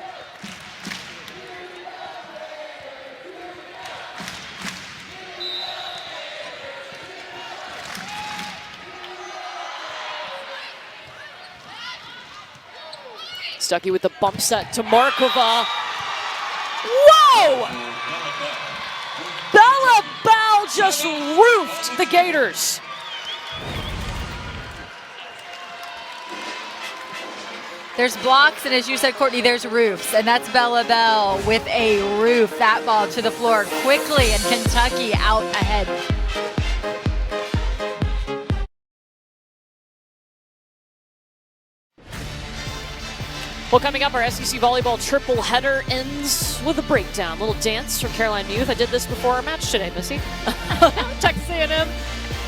Stuckey with the bump set to Markova. Whoa! Bella Bell just roofed the Gators. There's blocks, and as you said, Courtney, there's roofs, and that's Bella Bell with a roof. That ball to the floor quickly, and Kentucky out ahead. Well, coming up, our SEC Volleyball triple header ends with a breakdown. Little dance from Carolina Youth. I did this before our match today, Missy. Texas A&M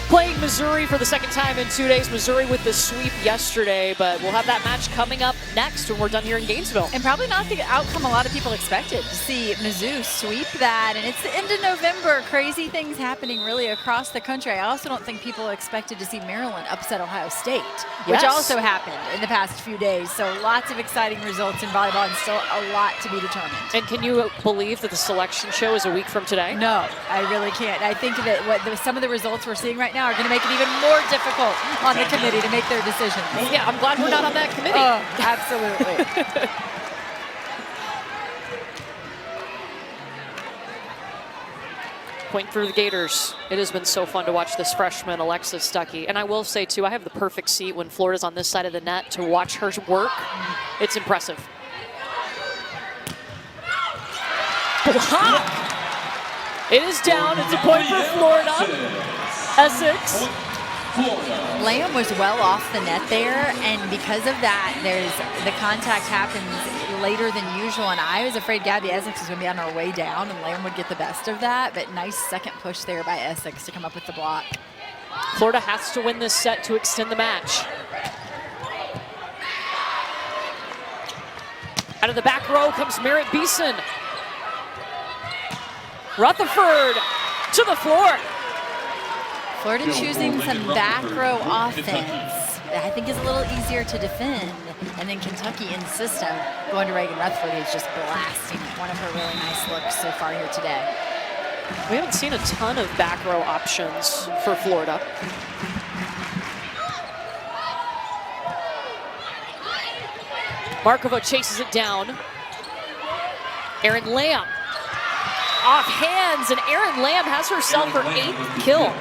playing Missouri for the second time in 2 days. Missouri with the sweep yesterday, but we'll have that match coming up next when we're done here in Gainesville. And probably not the outcome a lot of people expected to see Mizzou sweep that. And it's the end of November. Crazy things happening really across the country. I also don't think people expected to see Maryland upset Ohio State, which also happened in the past few days. So lots of exciting results in volleyball and still a lot to be determined. And can you believe that the selection show is a week from today? No, I really can't. I think that some of the results we're seeing right now are going to make it even more difficult on the committee to make their decisions. Yeah, I'm glad we're not on that committee. Oh, absolutely. Point for the Gators. It has been so fun to watch this freshman, Alexis Stuckey. And I will say, too, I have the perfect seat when Florida's on this side of the net to watch her work. It's impressive. Block! It is down. It's a point for Florida. Essex. Lamb was well off the net there, and because of that, the contact happens later than usual, and I was afraid Gabby Essex was going to be on her way down, and Lamb would get the best of that, but nice second push there by Essex to come up with the block. Florida has to win this set to extend the match. Out of the back row comes Merritt Beeson. Rutherford to the floor. Florida choosing some back row offense I think is a little easier to defend. And then Kentucky in system, going to Reagan Rutherford, who's just blasting one of her really nice looks so far here today. We haven't seen a ton of back row options for Florida. Markova chases it down. Erin Lamb off hands, and Erin Lamb has herself her 8th kill.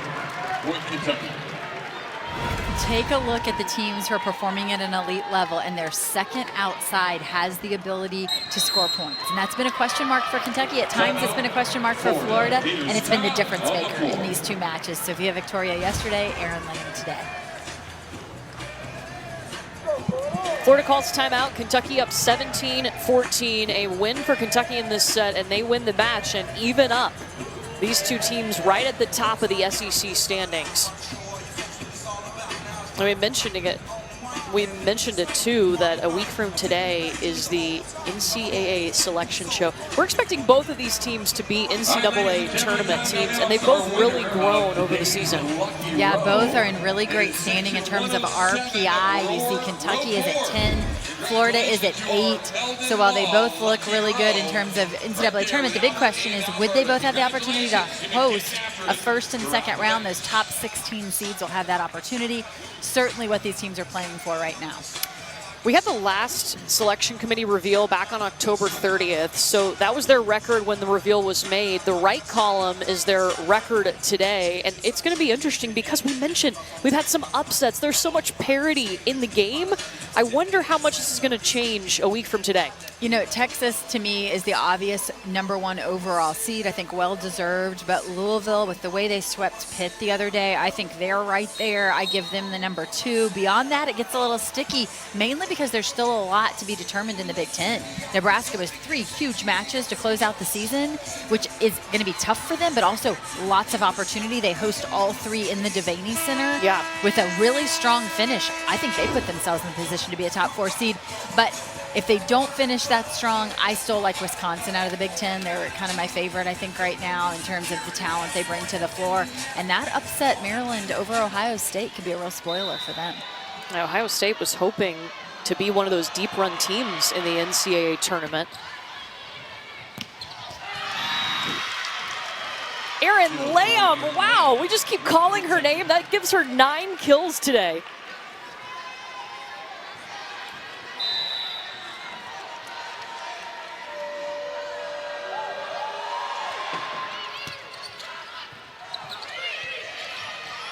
Take a look at the teams who are performing at an elite level, and their second outside has the ability to score points. And that's been a question mark for Kentucky. At times it's been a question mark for Florida, and it's been the difference maker in these two matches. Sofia Victoria yesterday, Erin Lamb today. Florida calls timeout. Kentucky up 17-14. A win for Kentucky in this set, and they win the match and even up these two teams right at the top of the SEC standings. We mentioned it too, that a week from today is the NCAA selection show. We're expecting both of these teams to be NCAA tournament teams, and they've both really grown over the season. Yeah, both are in really great standing in terms of RPI. You see Kentucky is at 10, Florida is at 8. So while they both look really good in terms of NCAA tournament, the big question is, would they both have the opportunity to host a first and second round? Those top 16 seeds will have that opportunity. Certainly what these teams are playing for right now. We had the last selection committee reveal back on October 30th, so that was their record when the reveal was made. The right column is their record today, and it's going to be interesting because we mentioned we've had some upsets. There's so much parity in the game. I wonder how much this is going to change a week from today. You know, Texas, to me, is the obvious #1 overall seed. I think well-deserved, but Louisville, with the way they swept Pitt the other day, I think they're right there. I give them the #2. Beyond that, it gets a little sticky, mainly because there's still a lot to be determined in the Big Ten. Nebraska was 3 huge matches to close out the season, which is going to be tough for them, but also lots of opportunity. They host all 3 in the Devaney Center. Yeah. With a really strong finish. I think they put themselves in a position to be a top 4 seed, but if they don't finish that strong, I still like Wisconsin out of the Big Ten. They're kind of my favorite, I think, right now in terms of the talent they bring to the floor. And that upset Maryland over Ohio State could be a real spoiler for them. Ohio State was hoping to be one of those deep-run teams in the NCAA tournament. Erin Lamb, wow, we just keep calling her name. That gives her 9 kills today.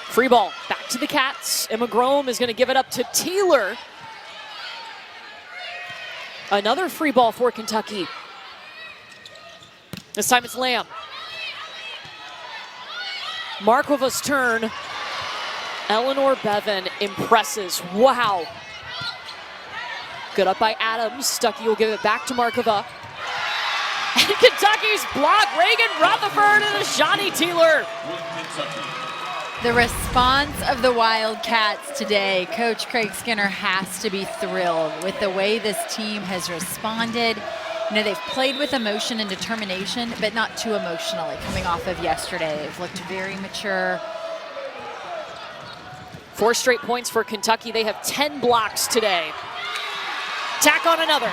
Free ball, back to the Cats. Emma Grome is going to give it up to Taylor. Another free ball for Kentucky. This time it's Lamb. Markova's turn. Eleanor Bevan impresses. Wow. Good up by Adams. Stuckey will give it back to Markova. And Kentucky's block. Reagan Rutherford and Ajani Teeler. The response of the Wildcats today, Coach Craig Skinner has to be thrilled with the way this team has responded. You know, they've played with emotion and determination, but not too emotionally coming off of yesterday. They've looked very mature. 4 straight points for Kentucky. They have 10 blocks today. Tack on another.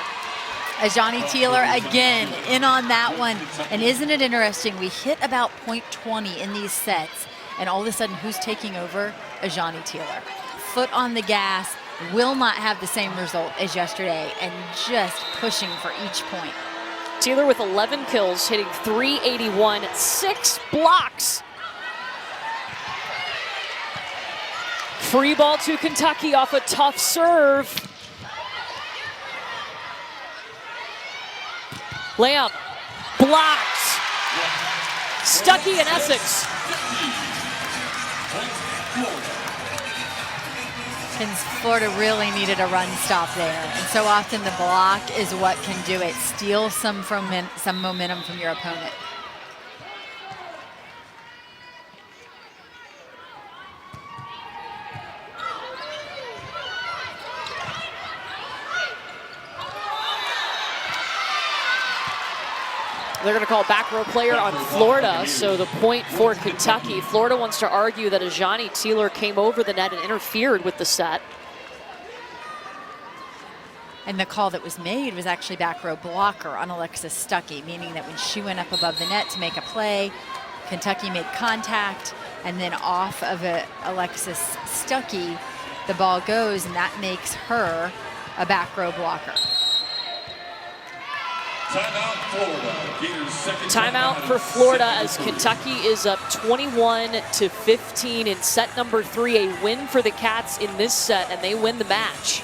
Ajani Teeler again in on that one. And isn't it interesting? We hit about .20 in these sets, and all of a sudden, who's taking over? Ajani Teeler. Foot on the gas, will not have the same result as yesterday, and just pushing for each point. Teeler with 11 kills, hitting .381, 6 blocks. Free ball to Kentucky off a tough serve. Lamb blocks. Stuckey and Essex. Florida really needed a run stop there, and so often the block is what can do it. Steal some momentum from your opponent. They're going to call back row player on Florida, so the point for Kentucky. Florida wants to argue that Ajani Teeler came over the net and interfered with the set. And the call that was made was actually back row blocker on Alexis Stuckey, meaning that when she went up above the net to make a play, Kentucky made contact, and then off of Alexis Stuckey, the ball goes, and that makes her a back row blocker. Timeout, Florida. Gators second Timeout for Florida as Kentucky is up 21-15 in set number 3. A win for the Cats in this set, and they win the match.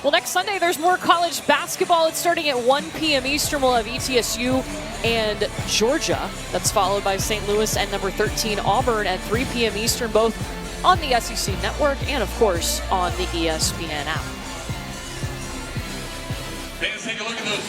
Well, next Sunday, there's more college basketball. It's starting at 1 p.m. Eastern. We'll have ETSU and Georgia. That's followed by St. Louis and number 13 Auburn at 3 p.m. Eastern, both on the SEC Network and, of course, on the ESPN app. Fans, take a look at those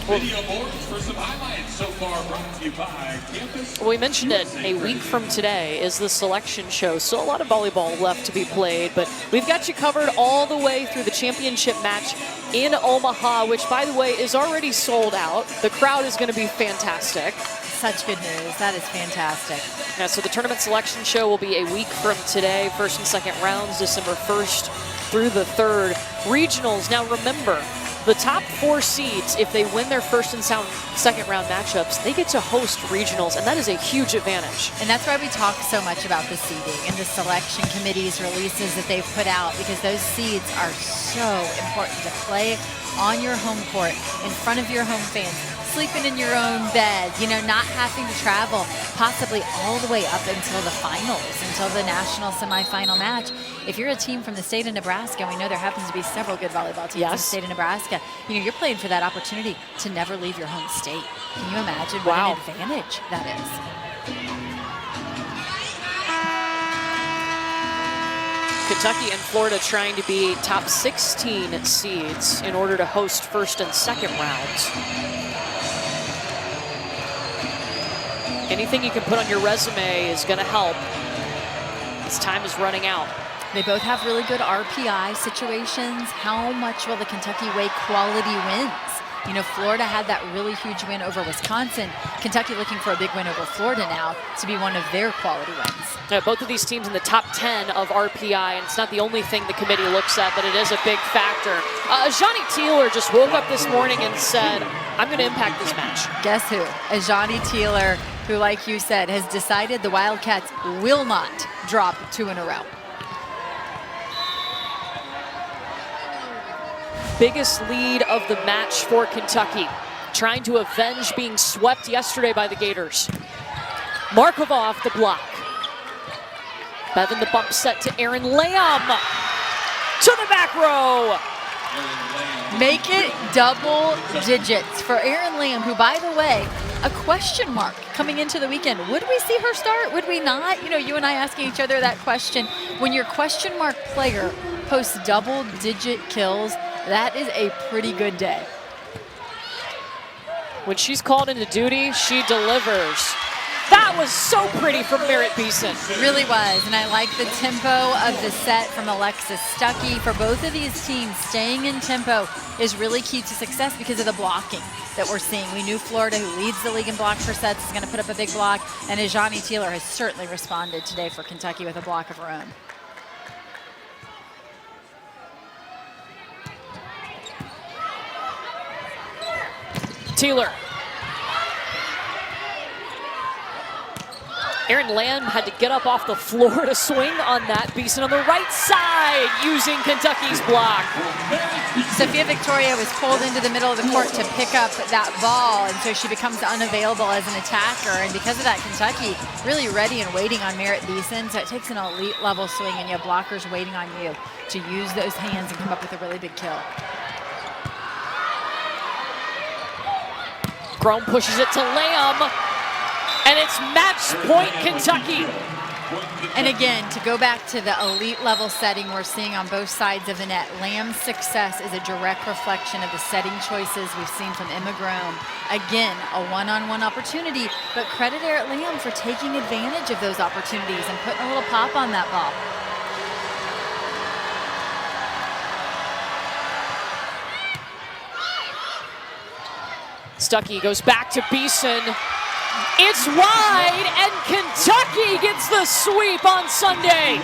video boards for some highlights so far, brought to you by Campus. Well, we mentioned it, a week from today is the selection show. Still a lot of volleyball left to be played, but we've got you covered all the way through the championship match in Omaha, which, by the way, is already sold out. The crowd is going to be fantastic. Such good news. That is fantastic. Yeah, so the tournament selection show will be a week from today. First and second rounds, December 1st through the 3rd. Regionals, now remember, the top 4 seeds, if they win their first and second round matchups, they get to host regionals, and that is a huge advantage. And that's why we talk so much about the seeding and the selection committee's releases that they've put out, because those seeds are so important to play on your home court, in front of your home fans, sleeping in your own bed, you know, not having to travel possibly all the way up until the finals, until the national semifinal match. If you're a team from the state of Nebraska, and we know there happens to be several good volleyball teams in the state of Nebraska, you know, you're playing for that opportunity to never leave your home state. Can you imagine what an advantage that is? Kentucky and Florida trying to be top 16 seeds in order to host first and second rounds. Anything you can put on your resume is going to help. This time is running out. They both have really good RPI situations. How much will the Kentucky way quality wins? You know, Florida had that really huge win over Wisconsin. Kentucky looking for a big win over Florida now to be one of their quality wins. Yeah, both of these teams in the top 10 of RPI, and it's not the only thing the committee looks at, but it is a big factor. Ajani Teeler just woke up this morning and said, I'm going to impact this match. Guess who? Ajani Teeler, who, like you said, has decided the Wildcats will not drop 2 in a row. Biggest lead of the match for Kentucky, trying to avenge being swept yesterday by the Gators. Markova off the block. Bevan the bump set to Aaron Lamb. to the back row. Make it double digits for Erin Lamb, who, by the way, a question mark coming into the weekend. Would we see her start? Would we not? You know, you and I asking each other that question. When your question mark player posts double-digit kills, that is a pretty good day. When she's called into duty, she delivers. That was so pretty from Merritt Beeson. Really was, and I like the tempo of the set from Alexis Stuckey. For both of these teams, staying in tempo is really key to success because of the blocking that we're seeing. We knew Florida, who leads the league in blocks for sets, is going to put up a big block, and Ajani Taylor has certainly responded today for Kentucky with a block of her own. Taylor. Erin Lamb had to get up off the floor to swing on that. Beeson on the right side using Kentucky's block. Sophia Victoria was pulled into the middle of the court to pick up that ball, and so she becomes unavailable as an attacker. And because of that, Kentucky really ready and waiting on Merritt Beeson. So it takes an elite level swing, and you have blockers waiting on you to use those hands and come up with a really big kill. Grohm pushes it to Lamb. And it's match point Kentucky. And again, to go back to the elite level setting we're seeing on both sides of the net, Lamb's success is a direct reflection of the setting choices we've seen from Emma Grohm. Again, a one-on-one opportunity, but credit Erin Lamb for taking advantage of those opportunities and putting a little pop on that ball. Stuckey goes back to Beeson. It's wide, and Kentucky gets the sweep on Sunday.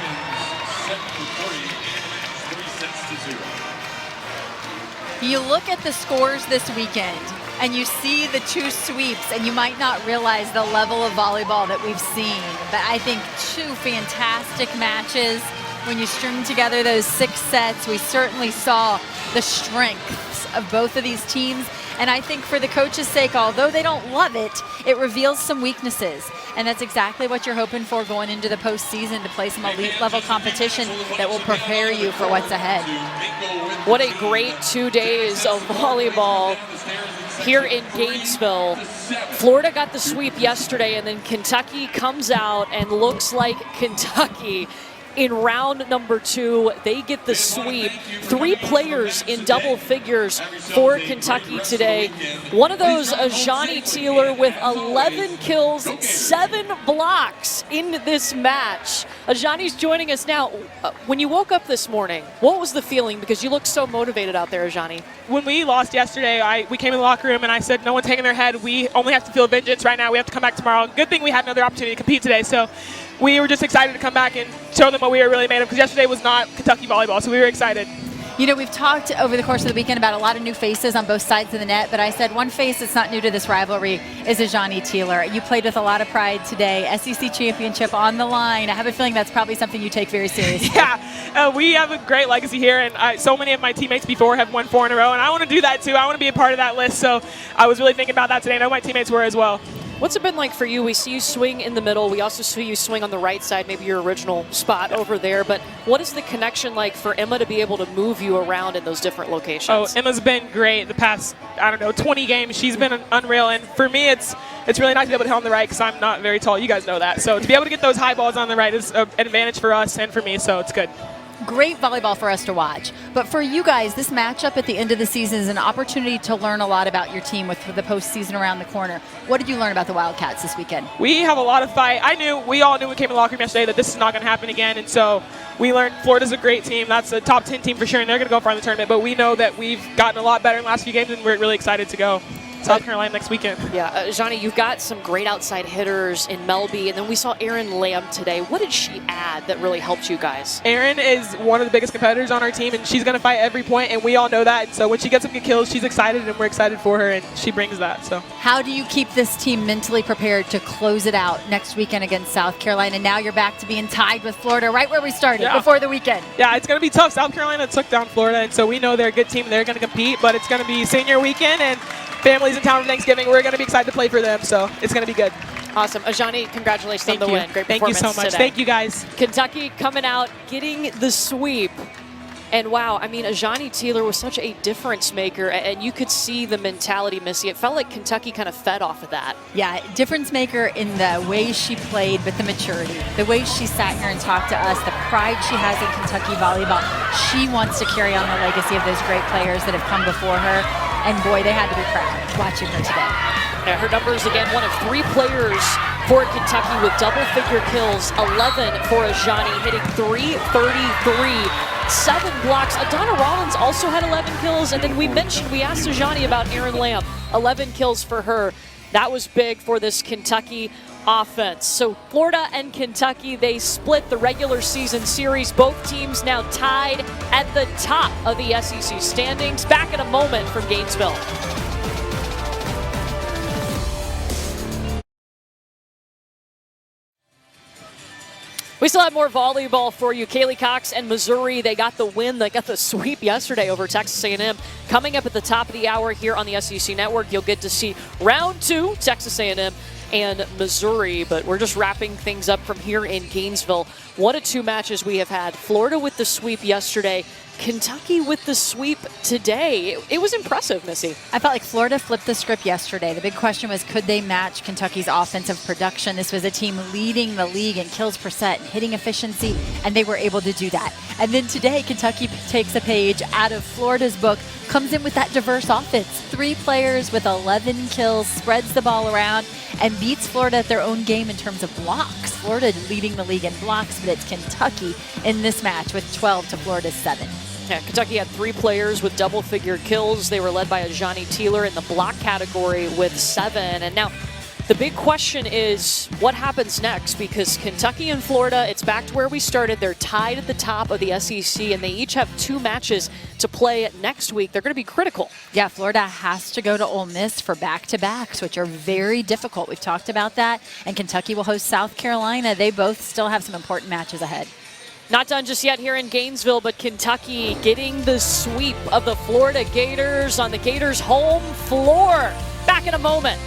You look at the scores this weekend, and you see the two sweeps, and you might not realize the level of volleyball that we've seen. But I think two fantastic matches. When you string together those 6 sets, we certainly saw the strengths of both of these teams. And I think for the coaches' sake, although they don't love it, it reveals some weaknesses. And that's exactly what you're hoping for going into the postseason, to play some elite level competition that will prepare you for what's ahead. What a great 2 days of volleyball here in Gainesville. Florida got the sweep yesterday, and then Kentucky comes out and looks like Kentucky. In round number 2, they get the sweep. 3 players in double figures for Kentucky today. One of those, Ajani Taylor, with 11 kills, 7 blocks in this match. Ajani's joining us now. When you woke up this morning, what was the feeling? Because you look so motivated out there, Ajani. When we lost yesterday, we came in the locker room and I said, no one's hanging their head. We only have to feel vengeance right now. We have to come back tomorrow. Good thing we had another opportunity to compete today. So we were just excited to come back and show them what we were really made of, because yesterday was not Kentucky volleyball, so we were excited. You know, we've talked over the course of the weekend about a lot of new faces on both sides of the net, but I said one face that's not new to this rivalry is Ajani Taylor. You played with a lot of pride today, SEC championship on the line. I have a feeling that's probably something you take very seriously. Yeah, we have a great legacy here, and so many of my teammates before have won 4 in a row, and I want to do that too. I want to be a part of that list, so I was really thinking about that today. I know my teammates were as well. What's it been like for you? We see you swing in the middle. We also see you swing on the right side, maybe your original spot over there. But what is the connection like for Emma to be able to move you around in those different locations? Oh, Emma's been great the past, 20 games. She's been unreal. And for me, it's really nice to be able to hit on the right because I'm not very tall. You guys know that. So to be able to get those high balls on the right is an advantage for us and for me, so it's good. Great volleyball for us to watch. But for you guys, this matchup at the end of the season is an opportunity to learn a lot about your team with the postseason around the corner. What did you learn about the Wildcats this weekend? We have a lot of fight. We all knew when we came in the locker room yesterday that this is not going to happen again. And so we learned Florida's a great team. That's a top 10 team for sure, and they're going to go far in the tournament. But we know that we've gotten a lot better in the last few games, and we're really excited to go South Carolina next weekend. Yeah, Johnny, you've got some great outside hitters in Melby, and then we saw Erin Lamb today. What did she add that really helped you guys? Erin is one of the biggest competitors on our team, and she's going to fight every point, and we all know that. So when she gets some good kills, she's excited, and we're excited for her, and she brings that. So how do you keep this team mentally prepared to close it out next weekend against South Carolina? Now you're back to being tied with Florida right where we started before the weekend. Yeah, it's going to be tough. South Carolina took down Florida, and so we know they're a good team. They're going to compete, but it's going to be senior weekend, and families in town for Thanksgiving. We're going to be excited to play for them, so it's going to be good. Awesome. Ajani, congratulations on the win. Great Thank you performance so much. today. Thank you, guys. Kentucky coming out, getting the sweep. And wow, I mean, Ajani Taylor was such a difference maker, and you could see the mentality, Missy. It felt like Kentucky kind of fed off of that. Yeah, difference maker in the way she played, but the maturity, the way she sat here and talked to us, the pride she has in Kentucky volleyball. She wants to carry on the legacy of those great players that have come before her. And boy, they had to be proud watching her today. Yeah, her numbers, again, one of 3 players for Kentucky with double-figure kills, 11 for Ajani, hitting .333, 7 blocks. Adana Rollins also had 11 kills, and then we asked Ajani about Aaron Lamb, 11 kills for her. That was big for this Kentucky offense. So Florida and Kentucky, they split the regular season series. Both teams now tied at the top of the SEC standings. Back in a moment from Gainesville. We still have more volleyball for you. Kaylee Cox and Missouri, they got the win. They got the sweep yesterday over Texas A&M. Coming up at the top of the hour here on the SEC Network, you'll get to see round 2, Texas A&M and Missouri. But we're just wrapping things up from here in Gainesville. One of 2 matches we have had. Florida with the sweep yesterday. Kentucky with the sweep today. It was impressive, Missy. I felt like Florida flipped the script yesterday. The big question was, could they match Kentucky's offensive production? This was a team leading the league in kills per set and hitting efficiency, and they were able to do that. And then today, Kentucky takes a page out of Florida's book, comes in with that diverse offense. 3 players with 11 kills, spreads the ball around, and beats Florida at their own game in terms of blocks. Florida leading the league in blocks, but it's Kentucky in this match with 12 to Florida's 7. Yeah, Kentucky had 3 players with double-figure kills. They were led by Ajani Taylor in the block category with 7. And now the big question is what happens next, because Kentucky and Florida, it's back to where we started. They're tied at the top of the SEC, and they each have 2 matches to play next week. They're going to be critical. Yeah, Florida has to go to Ole Miss for back-to-backs, which are very difficult. We've talked about that. And Kentucky will host South Carolina. They both still have some important matches ahead. Not done just yet here in Gainesville, but Kentucky getting the sweep of the Florida Gators on the Gators' home floor. Back in a moment.